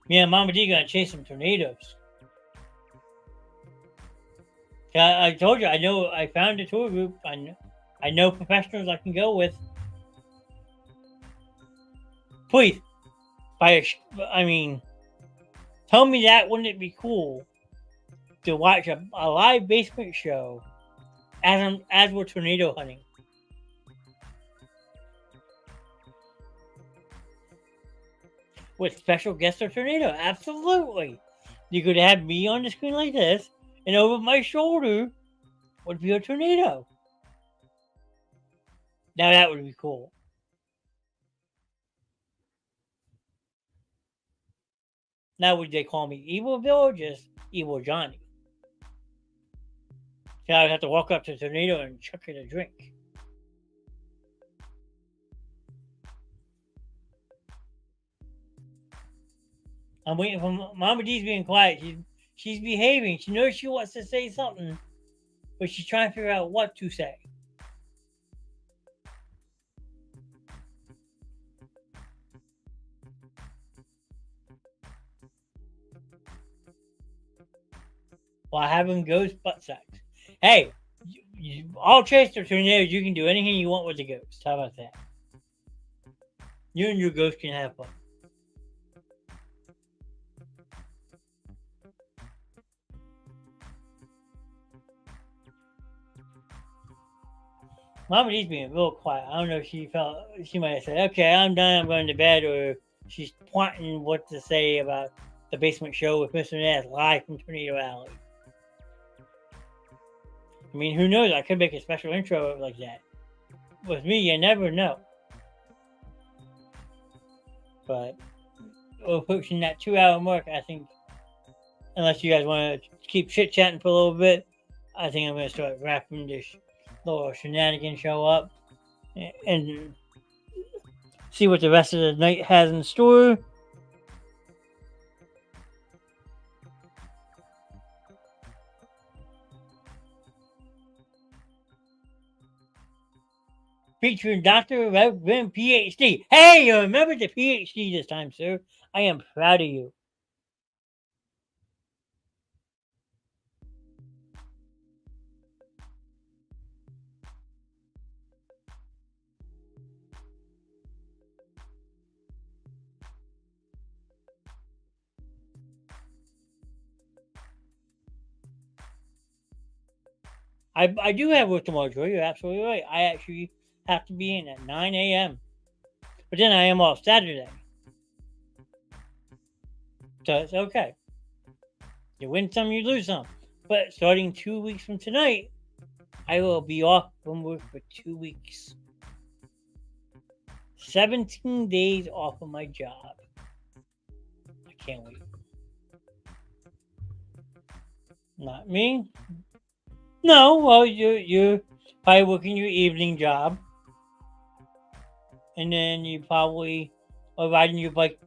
Me and Mama D gonna chase some tornadoes. I told you, I found a tour group. I know professionals I can go with. Please, tell me that, wouldn't it be cool to watch a live basement show as we're tornado hunting. With special guest or tornado, absolutely. You could have me on the screen like this, and over my shoulder would be a tornado. Now that would be cool. Now would they call me Evil Bill or just Evil Johnny? So I would have to walk up to the tornado and chuck it a drink. I'm waiting for Mama D's being quiet. She's behaving. She knows she wants to say something, but she's trying to figure out what to say. While having ghost butt sex. Hey, all chase the tornadoes, you can do anything you want with the ghost. How about that? You and your ghost can have fun. Mama D's being real quiet. I don't know if she might have said, okay, I'm done, I'm going to bed, or she's plotting what to say about the basement show with Mr. Knast live from Tornado Alley. I mean, who knows? I could make a special intro like that. With me, you never know. But we're pushing that 2-hour mark, I think. Unless you guys want to keep chit-chatting for a little bit, I think I'm going to start wrapping this little shenanigan show up and see what the rest of the night has in store. Featuring Dr. Reverend PhD. Hey, you remembered the PhD this time, sir. I am proud of you. I do have work tomorrow, Joy. You're absolutely right. I actually have to be in at 9 a.m. But then I am off Saturday. So it's okay. You win some, you lose some. But starting 2 weeks from tonight, I will be off from work for 2 weeks. 17 days off of my job. I can't wait. Not me. No, well, you're probably working your evening job. And then you probably are riding your bike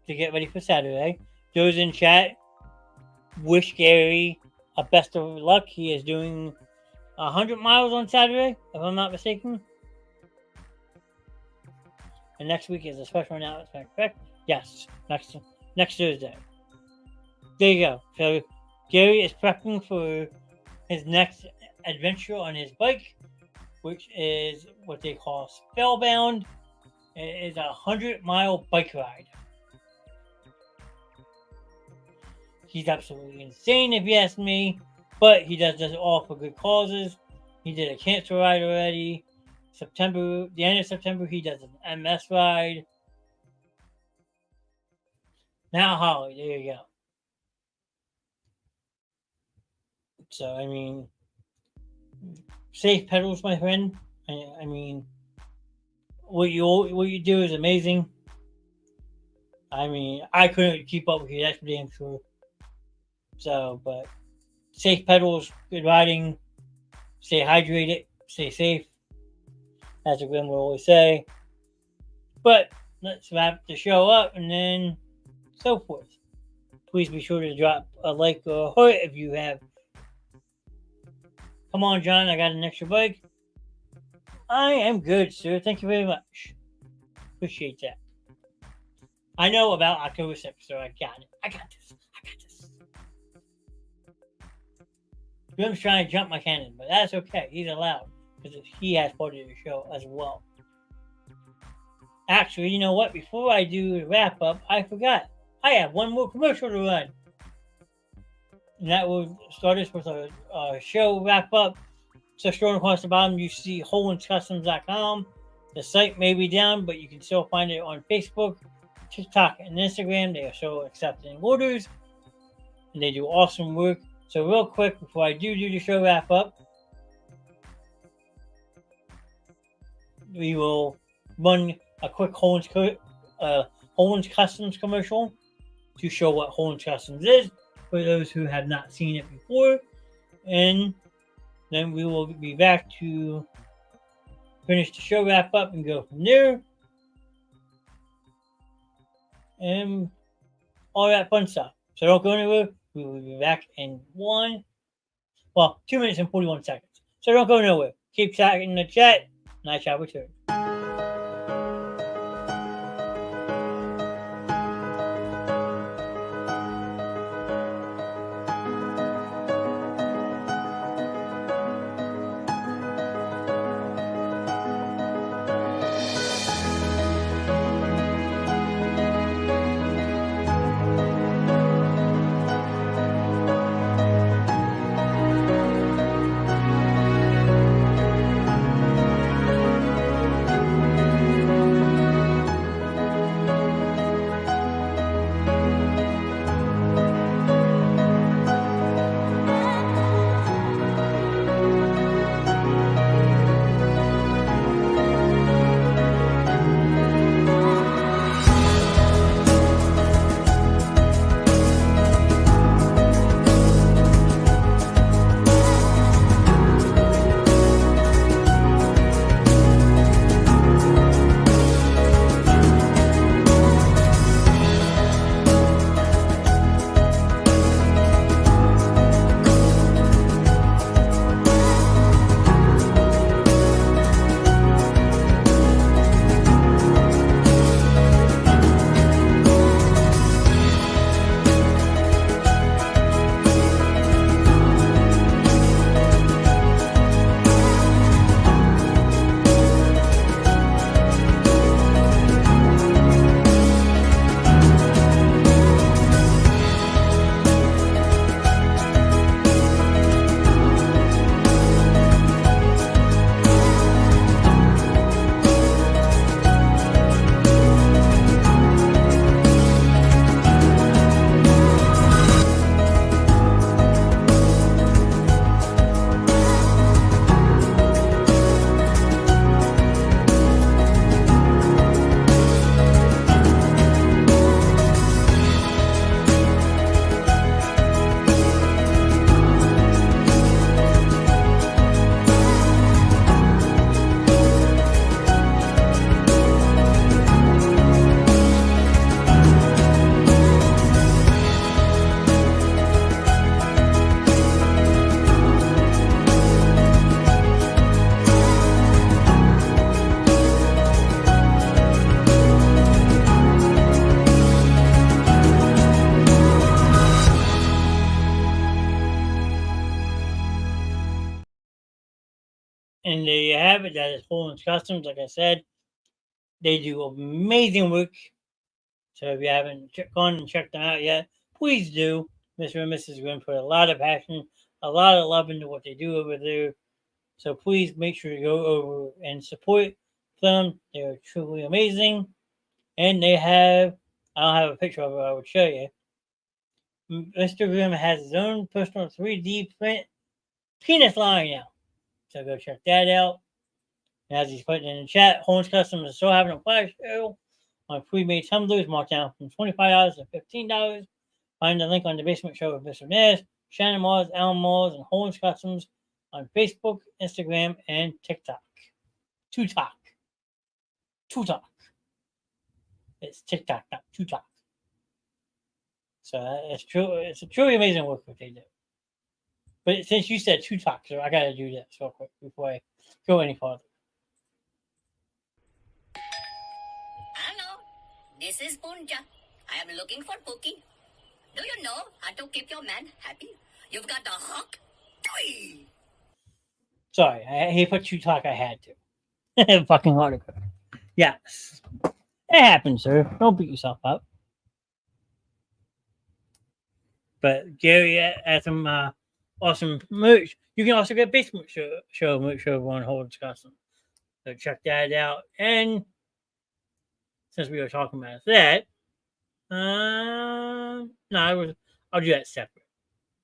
to get ready for Saturday. Those in chat wish Gary a best of luck. He is doing 100 miles on Saturday, if I'm not mistaken. And next week is a special announcement, correct? Yes, next Thursday. There you go. So Gary is prepping for his next adventure on his bike, which is what they call Spellbound. It is a 100-mile bike ride. He's absolutely insane, if you ask me, but he does this all for good causes. He did a cancer ride already. The end of September, he does an MS ride. Now Holly, there you go. So, I mean, safe pedals, my friend. I mean, what you do is amazing. I mean, I couldn't keep up with you, that's for damn sure. So, but safe pedals, good riding, stay hydrated, stay safe. That's what Glenn will always say. But let's wrap the show up and then so forth. Please be sure to drop a like or a heart if you have. Come on, John, I got an extra bike. I am good, sir. Thank you very much. Appreciate that. I know about October 6th, so I got it. I got this. Grim's trying to jump my cannon, but that's okay. He's allowed because he has part of the show as well. Actually, you know what? Before I do the wrap up, I forgot. I have one more commercial to run. And that will start us with a show wrap up. So scrolling across the bottom, you see HolandsCustoms.com. The site may be down, but you can still find it on Facebook, TikTok, and Instagram. They are still accepting orders, and they do awesome work. So real quick, before I do the show wrap up, we will run a quick Holands Customs commercial to show what Holands Customs is for those who have not seen it before. And then we will be back to finish the show wrap up and go from there. And all that fun stuff. So don't go anywhere. We will be back in 2 minutes and 41 seconds. So don't go nowhere. Keep chatting in the chat, and I shall return. And there you have it. That is Holands Customs. Like I said, they do amazing work. So if you haven't gone and checked them out yet, please do. Mr. and Mrs. Grimm put a lot of passion, a lot of love into what they do over there. So please make sure to go over and support them. They're truly amazing. And they have, I don't have a picture of it, I would show you. Mr. Grimm has his own personal 3D print penis line now. So go check that out. And as he's putting in the chat, Holands Customs is still having a flash sale on pre-made tumblers marked down from $25 to $15. Find the link on the basement show with Mr. Knast, Shannon Mars, Alan Mars, and Holands Customs on Facebook, Instagram, and TikTok. TikTok. It's TikTok, not TikTok. So it's true. It's a truly amazing work what they do. But since you said TikTok, so I gotta do this real quick before I go any further. Hello, this is Punja. I am looking for Pookie. Do you know how to keep your man happy? You've got the hook. Sorry, he put TikTok. I had to. Fucking article. Yes, it happens, sir. Don't beat yourself up. But Gary had some awesome merch. You can also get Basement Show merch over on Hold's Custom. So check that out. And since we were talking about that, I'll do that separate.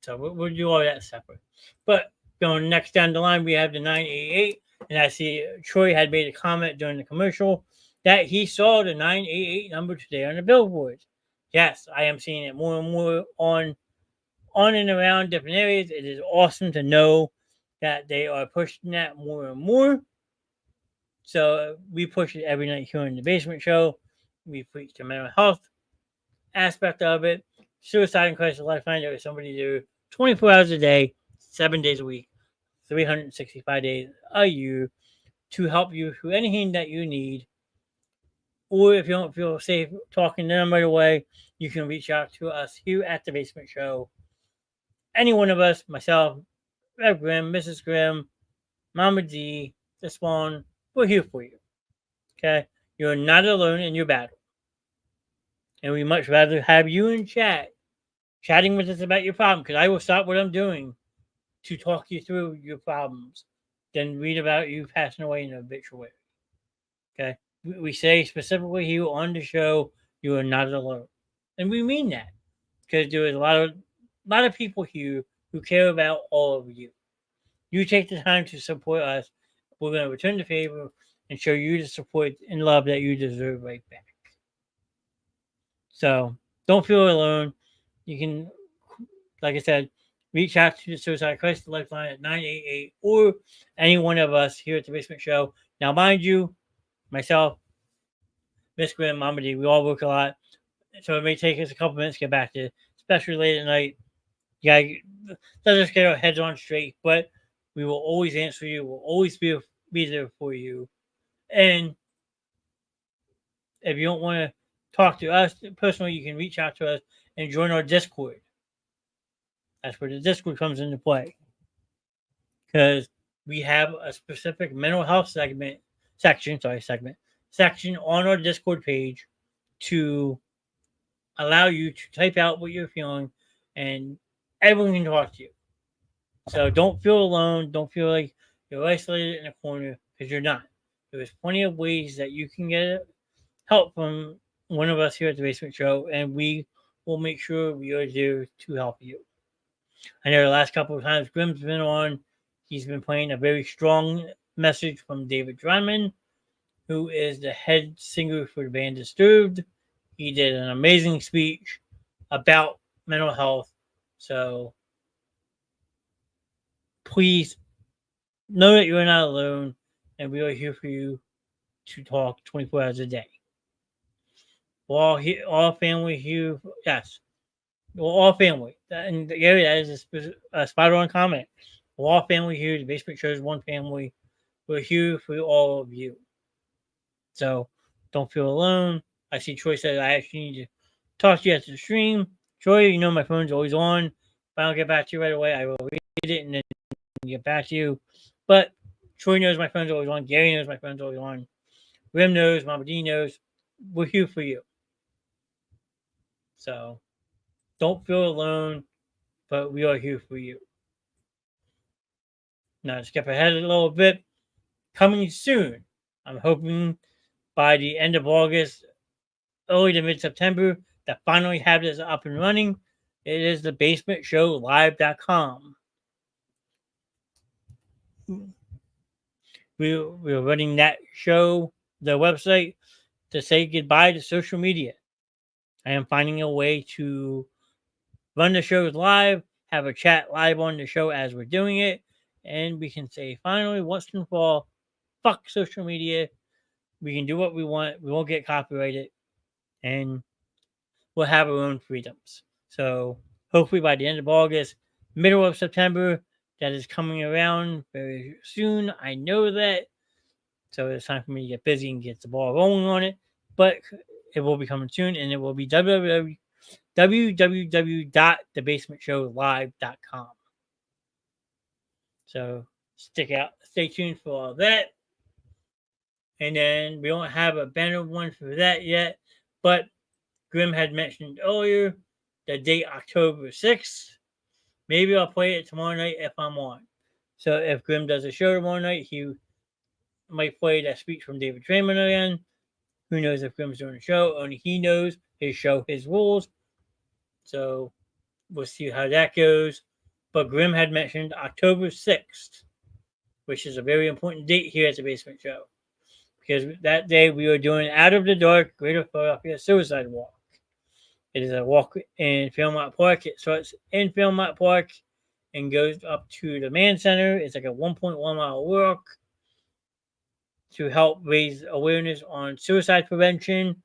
So we'll do all that separate. But going next down the line, we have the 988. And I see Troy had made a comment during the commercial that he saw the 988 number today on the billboards. Yes, I am seeing it more and more on and around different areas. It is awesome to know that they are pushing that more and more. So we push it every night here in the Basement Show. We preach the mental health aspect of it. Suicide and crisis lifeline. There is somebody there 24 hours a day, 7 days a week, 365 days a year to help you through anything that you need. Or if you don't feel safe talking to them right away, you can reach out to us here at the Basement Show. Any one of us, myself, Rev Grimm, Mrs. Grimm, Mama D, the Spawn, we're here for you. Okay? You're not alone in your battle. And we much rather have you in chat, chatting with us about your problem, because I will stop what I'm doing to talk you through your problems than read about you passing away in an obituary. Okay? We say specifically here on the show, you are not alone. And we mean that. Because there is a lot of people here who care about all of you. You take the time to support us. We're going to return the favor and show you the support and love that you deserve right back. So don't feel alone. You can, like I said, reach out to the Suicide Crisis Lifeline at 988 or any one of us here at the Basement Show. Now, mind you, myself, Miss Grimm, Mama D, we all work a lot. So it may take us a couple minutes to get back to it, especially late at night. Yeah, let us get our heads on straight, but we will always answer you. We'll always be there for you. And if you don't want to talk to us personally, you can reach out to us and join our Discord. That's where the Discord comes into play. Because we have a specific mental health section on our Discord page to allow you to type out what you're feeling and everyone can talk to you. So don't feel alone. Don't feel like you're isolated in a corner, because you're not. There's plenty of ways that you can get help from one of us here at the Basement Show, and we will make sure we are there to help you. I know the last couple of times Grimm's been on, he's been playing a very strong message from David Drummond, who is the head singer for the band Disturbed. He did an amazing speech about mental health. So please know that you're not alone, and we are here for you to talk 24 hours a day. We're all family here. Yes. We're all family. And Gary, that is a spot on comment. We're all family here. The Basement Show is one family. We're here for all of you. So don't feel alone. I see Troy said I actually need to talk to you after the stream. Troy, you know my phone's always on. If I don't get back to you right away, I will read it and then get back to you. But Troy knows my phone's always on. Gary knows my phone's always on. Rim knows. Mama D knows. We're here for you. So don't feel alone, but we are here for you. Now, skip ahead a little bit. Coming soon. I'm hoping by the end of August, early to mid-September, that finally have this up and running. It is the basementshowlive.com. We're running that show, the website, to say goodbye to social media. I am finding a way to run the shows live, have a chat live on the show as we're doing it, and we can say finally, once and for all, fuck social media. We can do what we want. We won't get copyrighted, and we'll have our own freedoms. So hopefully by the end of August, middle of September, that is coming around very soon. I know that. So it's time for me to get busy and get the ball rolling on it. But it will be coming soon, and it will be www.thebasementshowlive.com. So stay tuned for all that. And then we don't have a banner one for that yet, but Grimm had mentioned earlier the date October 6th. Maybe I'll play it tomorrow night if I'm on. So if Grim does a show tomorrow night, he might play that speech from David Draymond again. Who knows if Grim's doing a show? Only he knows his show, his rules. So we'll see how that goes. But Grim had mentioned October 6th, which is a very important date here at the Basement Show. Because that day we are doing Out of the Dark Greater Philadelphia Suicide Walk. It is a walk in Fairmont Park. It starts in Fairmont Park and goes up to the Mann Center. It's like a 1.1 mile walk to help raise awareness on suicide prevention.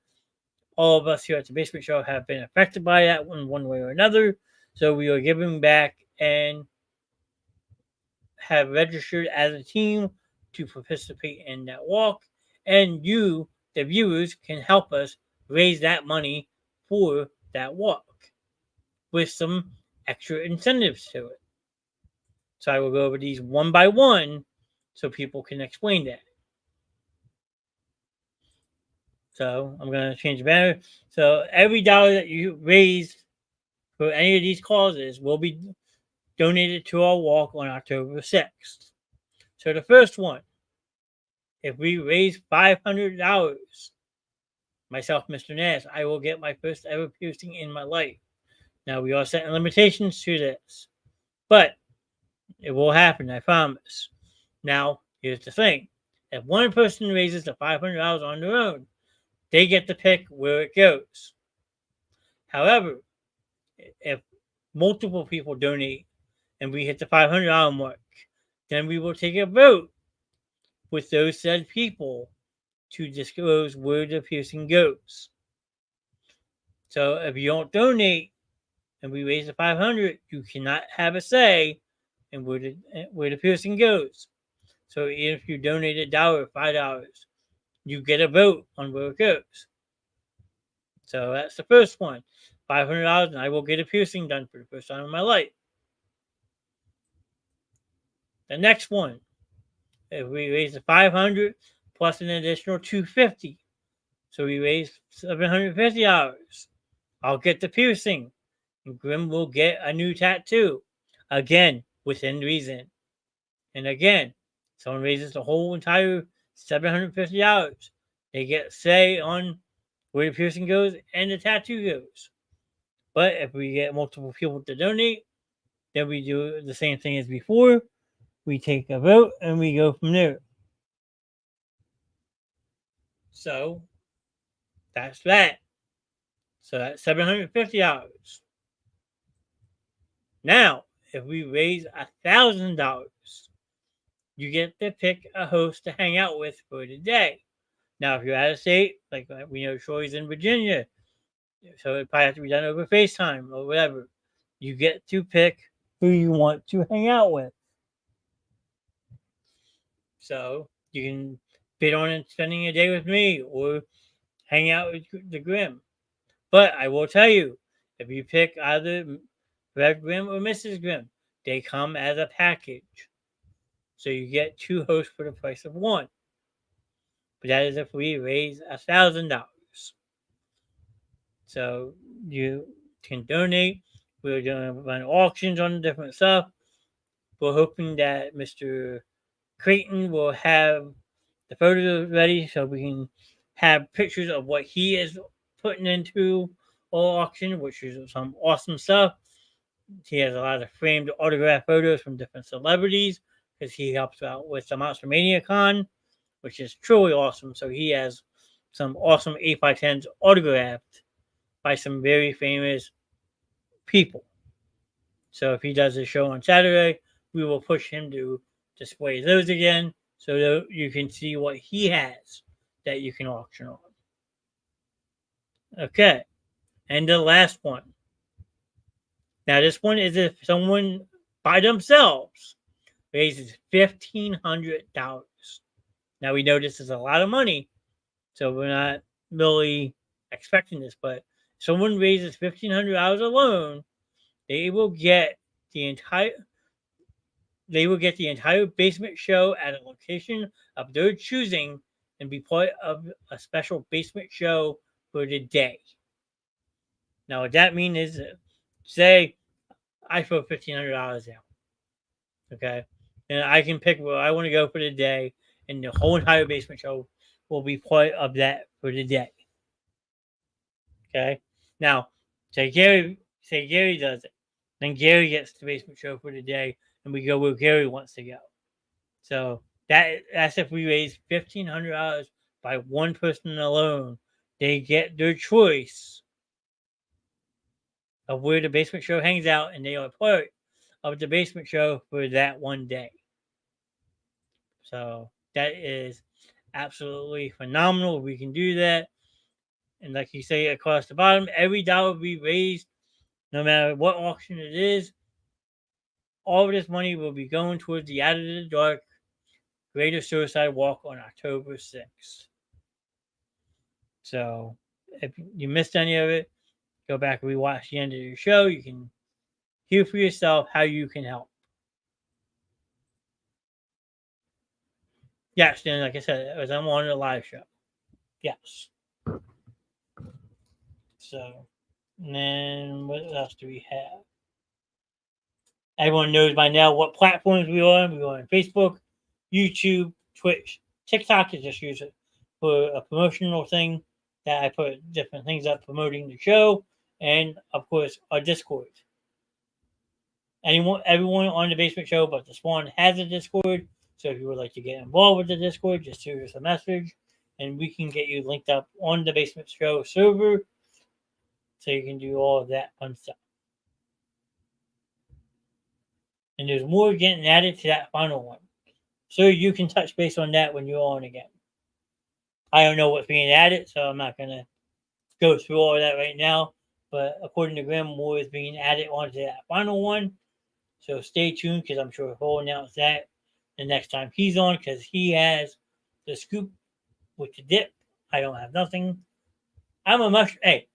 All of us here at the Basement Show have been affected by that one way or another. So we are giving back and have registered as a team to participate in that walk. And you, the viewers, can help us raise that money for that walk with some extra incentives to it. So I will go over these one by one so people can explain that. So I'm going to change the banner. So every dollar that you raise for any of these causes will be donated to our walk on October 6th. So the first one, if we raise $500, myself, Mr. Knast, I will get my first ever piercing in my life. Now, we are setting limitations to this, but it will happen, I promise. Now, here's the thing. If one person raises the $500 on their own, they get to pick where it goes. However, if multiple people donate and we hit the $500 mark, then we will take a vote with those said people to disclose where the piercing goes. So if you don't donate and we raise the $500, you cannot have a say in where the piercing goes. So even if you donate $1, $5, you get a vote on where it goes. So that's the first one. $500 and I will get a piercing done for the first time in my life. The next one, if we raise the $500 plus an additional $250, so we raise $750, I'll get the piercing, and Grim will get a new tattoo, again within reason. And again, someone raises the whole entire $750, they get say on where the piercing goes and the tattoo goes. But if we get multiple people to donate, then we do the same thing as before. We take a vote and we go from there. So that's that. So that's $750. Now, if we raise $1,000, you get to pick a host to hang out with for the day. Now, if you're out of state, like we know Troy's in Virginia, so it probably have to be done over FaceTime or whatever. You get to pick who you want to hang out with. So you can bid on spending a day with me or hang out with the Grimm. But I will tell you, if you pick either Rev Grimm or Mrs. Grimm, they come as a package. So you get two hosts for the price of one. But that is if we raise $1,000. So you can donate. We're going to run auctions on different stuff. We're hoping that Mr. Creighton will have the photos ready so we can have pictures of what he is putting into our auction, which is some awesome stuff. He has a lot of framed autograph photos from different celebrities because he helps out with the Monster Mania Con, which is truly awesome. So he has some awesome 8x10s autographed by some very famous people. So if he does a show on Saturday, we will push him to display those again so that you can see what he has that you can auction on. Okay. And the last one. Now, this one is if someone by themselves raises $1,500. Now, we know this is a lot of money, so we're not really expecting this, but if someone raises $1,500 alone, they will get the entire basement show at a location of their choosing and be part of a special basement show for the day. Now, what that means is say I throw $1,500 out, okay, and I can pick where I want to go for the day, and the whole entire basement show will be part of that for the day. Okay, now say Gary does it, then Gary gets the basement show for the day, and we go where Gary wants to go. So that's if we raise $1,500 by one person alone, they get their choice of where the basement show hangs out, and they are part of the basement show for that one day. So that is absolutely phenomenal. We can do that. And like you say, across the bottom, every dollar we raise, no matter what auction it is, all of this money will be going towards the Out of the Dark Greater Suicide Walk on October 6th. So if you missed any of it, go back and rewatch the end of the show. You can hear for yourself how you can help. Yes, then like I said, as I'm on a live show. Yes. So, and then what else do we have? Everyone knows by now what platforms we are on. We're on Facebook, YouTube, Twitch. TikTok is just used for a promotional thing that I put different things up promoting the show, and of course our Discord. Everyone on the Basement Show but the Spawn has a Discord. So if you would like to get involved with the Discord, just shoot us a message, and we can get you linked up on the Basement Show server, so you can do all of that fun stuff. And there's more getting added to that final one, so you can touch base on that when you're on again. I don't know what's being added, so I'm not gonna go through all of that right now. But according to Graham, more is being added onto that final one. So stay tuned, because I'm sure he'll announce that the next time he's on, because he has the scoop with the dip. I don't have nothing. I'm a mushroom. Hey,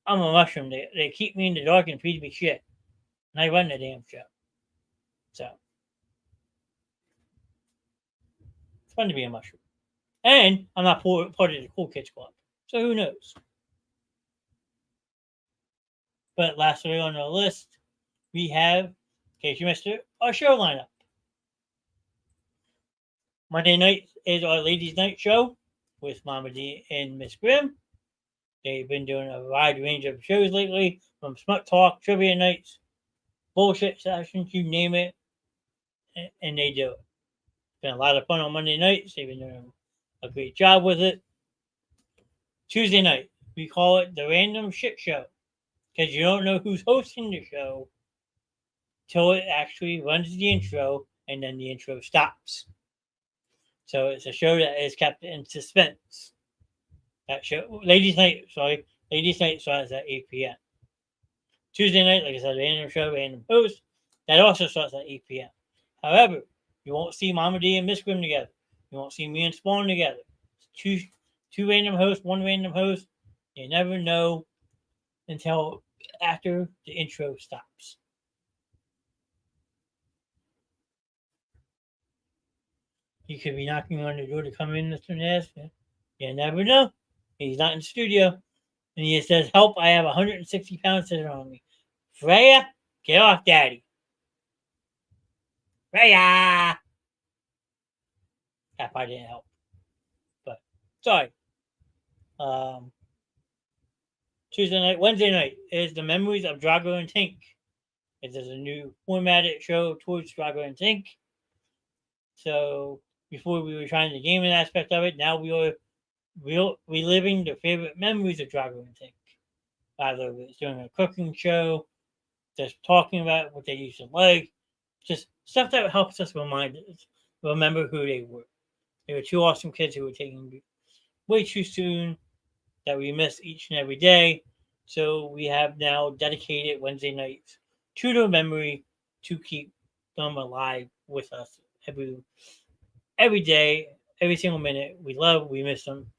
I'm a mushroom. They keep me in the dark and feed me shit. And I run the damn show. So it's fun to be a mushroom. And I'm not part of the Cool Kids Club. So who knows? But lastly on our list, we have, in case you missed it, our show lineup. Monday night is our Ladies' Night show with Mama D and Miss Grimm. They've been doing a wide range of shows lately, from smut talk, trivia nights, bullshit sessions, you name it, and they do it. It's been a lot of fun on Monday nights. They've been doing a great job with it. Tuesday night, we call it the Random Shit Show, because you don't know who's hosting the show till it actually runs the intro, and then the intro stops. So it's a show that is kept in suspense. That show, Ladies' Night starts at 8 p.m. Tuesday night, like I said, random show, random host. That also starts at 8 p.m. However, you won't see Mama D and Miss Grimm together. You won't see me and Spawn together. It's two random hosts, one random host. You never know until after the intro stops. He could be knocking on the door to come in, Mr. Knast. You never know. He's not in the studio. And he says, "Help, I have 160 pounds sitting on me. Freya, get off Daddy. Freya!" That probably didn't help. But, sorry. Wednesday night is the Memories of Drago and Tink. It is a new formatted show towards Drago and Tink. So, before we were trying the gaming aspect of it, now we are reliving the favorite memories of Drago and Tink. Either it's doing a cooking show, just talking about what they used to like, just stuff that helps us remember who they were. They were two awesome kids who were taken way too soon, that we miss each and every day. So we have now dedicated Wednesday nights to their memory to keep them alive with us every day, every single minute. We miss them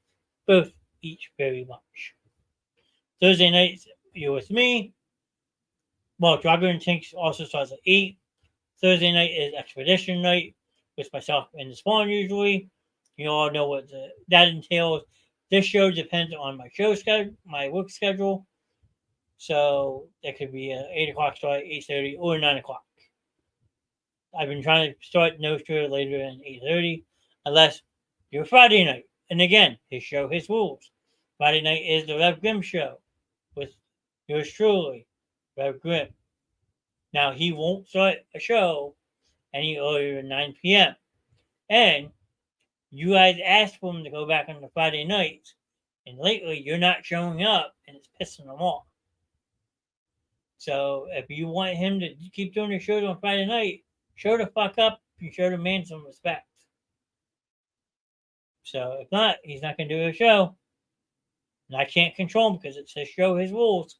both each very much. Thursday nights, you're with me. Well, Drago and Tink also starts at 8. Thursday night is Expedition night with myself and the Spawn usually. You all know what that entails. This show depends on my work schedule. So that could be an 8 o'clock start, 8:30, or 9 o'clock. I've been trying to start no show later than 8:30, unless you're Friday night. And again, his show, his rules. Friday night is the Rev Grimm show with yours truly, Rev Grimm. Now, he won't start a show any earlier than 9 p.m. And you guys asked for him to go back on the Friday nights, and lately you're not showing up, and it's pissing them off. So if you want him to keep doing the shows on Friday night, show the fuck up and show the man some respect. So if not, he's not going to do a show. And I can't control him because it's his show, his rules.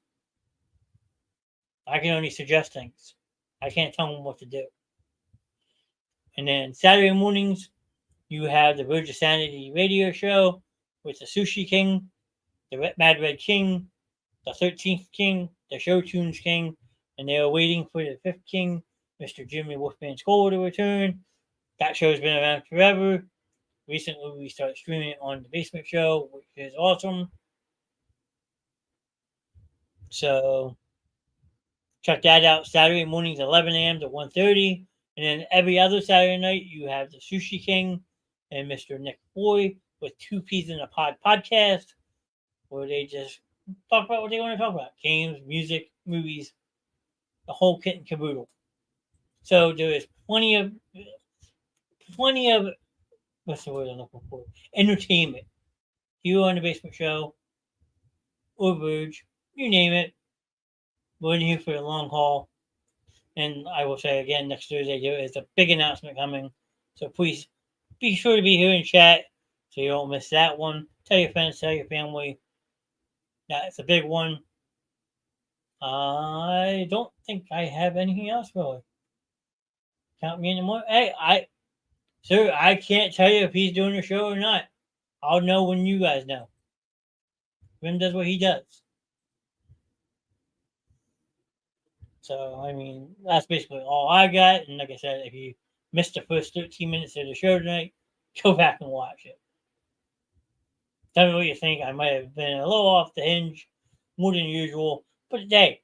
I can only suggest things. I can't tell him what to do. And then Saturday mornings, you have the Verge of Sanity radio show with the Sushi King, the Mad Red King, the 13th King, the Show Tunes King, and they are waiting for the 5th King, Mr. Jimmy Wolfman Skull, to return. That show's been around forever. Recently, we started streaming it on the Basement Show, which is awesome. So, check that out. Saturday mornings, 11 a.m. to 1:30. And then every other Saturday night, you have the Sushi King and Mr. Nick Boy with Two Peas in a Pod podcast, where they just talk about what they want to talk about. Games, music, movies, the whole kit and caboodle. So there is plenty of what's the word I'm looking for? Entertainment. You on the Basement Show or Verge, you name it. We're in here for the long haul. And I will say again, next Thursday there is a big announcement coming. So please be sure to be here and chat so you don't miss that one. Tell your friends, tell your family. That's a big one. I don't think I have anything else really. Count me anymore. Hey, I can't tell you if he's doing a show or not. I'll know when you guys know. Grim does what he does. So, I mean, that's basically all I got. And like I said, if you missed the first 13 minutes of the show tonight, go back and watch it. Tell me what you think. I might have been a little off the hinge, more than usual. But today,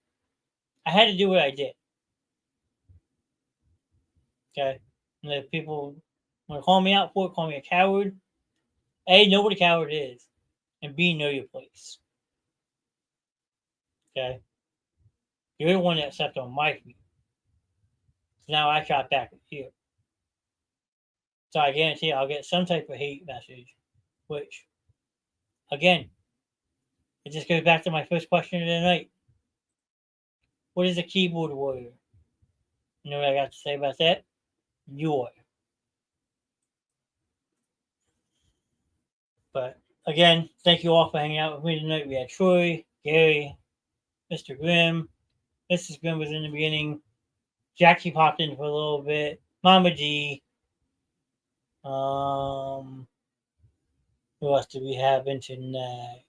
I had to do what I did. Okay? And if people want to call me out for it, call me a coward. A, know what a coward is. And B, know your place. Okay? You're the one that stepped on my feet. So now I shot back at you. So I guarantee I'll get some type of hate message. Which, again, it just goes back to my first question of the night. What is a keyboard warrior? You know what I got to say about that? You are. But again, thank you all for hanging out with me tonight. We had Troy, Gary, Mr. Grimm. Mrs. Grimm was in the beginning. Jackie popped in for a little bit. Mama D. Who else do we have in tonight?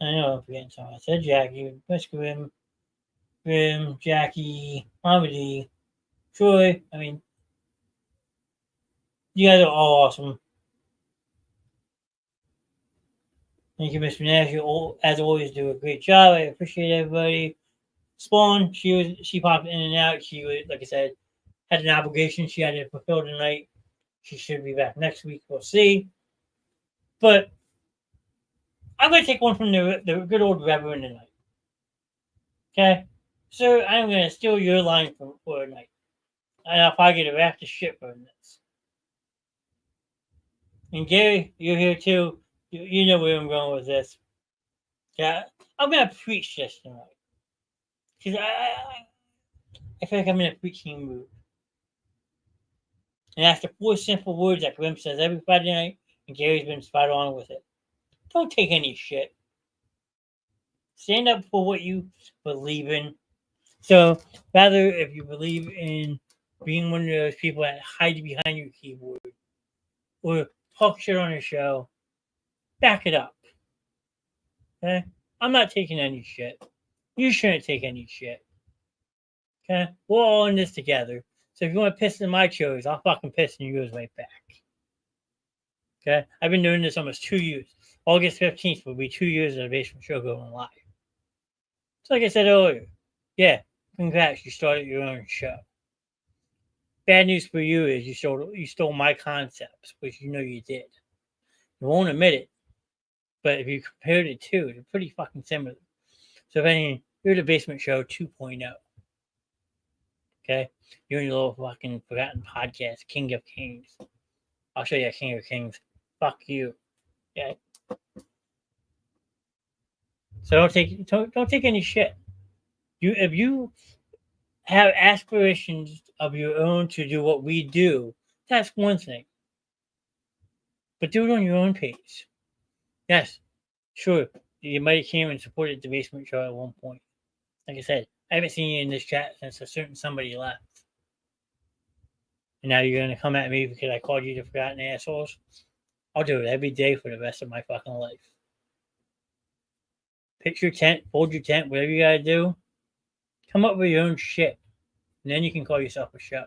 I know I'm forgetting someone. I said Jackie, Miss Grimm, Jackie, Mama D, Troy. I mean, you guys are all awesome. Thank you, Mr. Nash. You, as always, do a great job. I appreciate everybody. Spawn, she popped in and out. She was, like I said, had an obligation she had to fulfill tonight. She should be back next week. We'll see. But I'm going to take one from the good old Reverend tonight. Okay? Sir, I'm going to steal your line for tonight. And I'll probably get a raft of shit from this. And Gary, you're here too. You know where I'm going with this. Yeah, I'm going to preach this tonight. Because I feel like I'm in a preaching mood. And after 4 simple words that Grim says every Friday night, and Gary's been spot on with it. Don't take any shit. Stand up for what you believe in. So, rather, if you believe in being one of those people that hide behind your keyboard or talk shit on a show, back it up. Okay? I'm not taking any shit. You shouldn't take any shit. Okay? We're all in this together. So if you want to piss in my shows, I'll fucking piss in yours right back. Okay? I've been doing this almost 2 years. August 15th will be 2 years of the Basement Show going live. So like I said earlier, yeah, congrats, you started your own show. Bad news for you is you stole my concepts, which you know you did. You won't admit it, but if you compared it to, they're pretty fucking similar. So if anything, you're the Basement Show 2.0. Okay? You're in your little fucking forgotten podcast, King of Kings. I'll show you a King of Kings. Fuck you. Okay? So don't take any shit. If you have aspirations of your own to do what we do, that's one thing. But do it on your own pace. Yes, sure. You might have came and supported the Basement Show at one point. Like I said, I haven't seen you in this chat since a certain somebody left. And now you're going to come at me because I called you the forgotten assholes? I'll do it every day for the rest of my fucking life. Pitch your tent, fold your tent, whatever you got to do. Come up with your own shit. And then you can call yourself a show.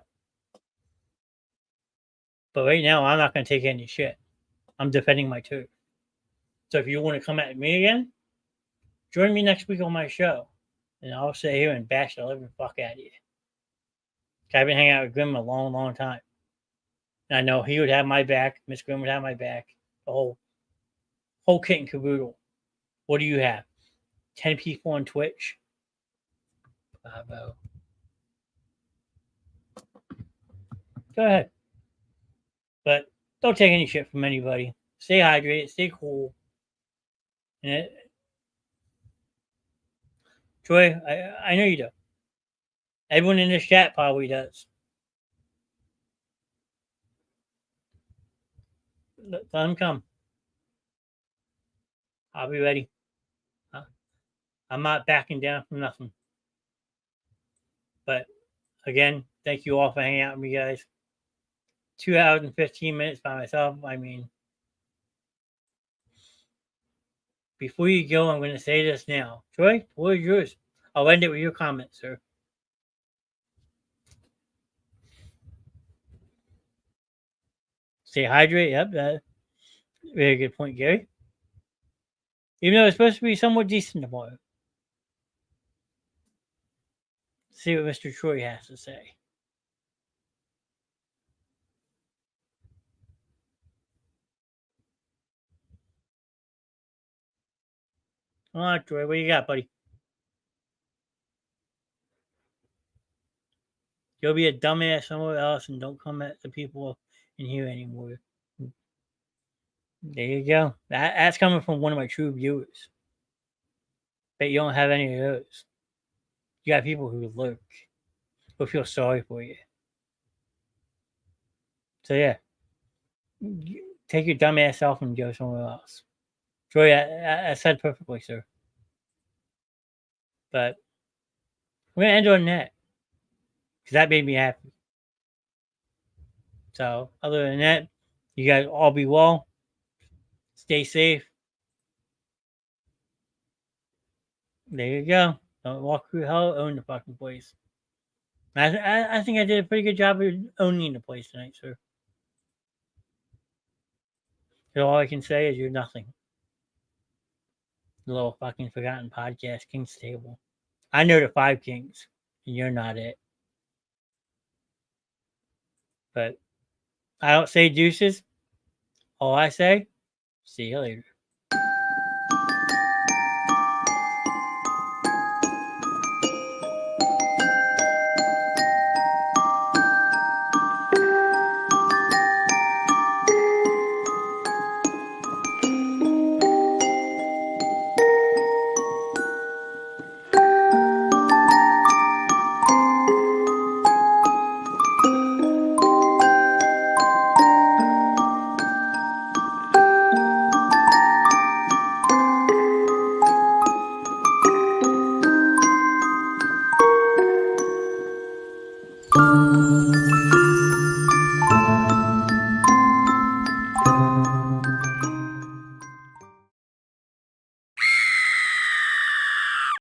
But right now, I'm not going to take any shit. I'm defending my turf. So if you want to come at me again, join me next week on my show. And I'll sit here and bash the living fuck out of you. I've been hanging out with Grim a long, long time. And I know he would have my back. Miss Grim would have my back. The whole kit and caboodle. What do you have? 10 people on Twitch? Bravo. Go ahead. But don't take any shit from anybody. Stay hydrated. Stay cool. And Troy, I know you do. Everyone in this chat probably does. Let them come. I'll be ready. I'm not backing down from nothing. But again, thank you all for hanging out with me, guys. 2 hours and 15 minutes by myself. I mean, before you go, I'm going to say this now. Troy, what is yours? I'll end it with your comments, sir. Stay hydrated. Yep, very good point, Gary. Even though it's supposed to be somewhat decent tomorrow. See what Mr. Troy has to say. All right, Troy, what you got, buddy? You'll be a dumbass somewhere else and don't come at the people in here anymore. There you go. That's coming from one of my true viewers. Bet you don't have any of those. You got people who lurk, who feel sorry for you. So yeah, take your dumbass off and go somewhere else. Troy, I said perfectly, sir. But we're gonna end on that because that made me happy. So other than that, you guys all be well. Stay safe. There you go. Don't walk through hell. Own the fucking place. I think I did a pretty good job of owning the place tonight, sir. So all I can say is you're nothing. The little fucking forgotten podcast, King's Table. I know the 5 kings, and you're not it. But I don't say deuces. All I say, see you later.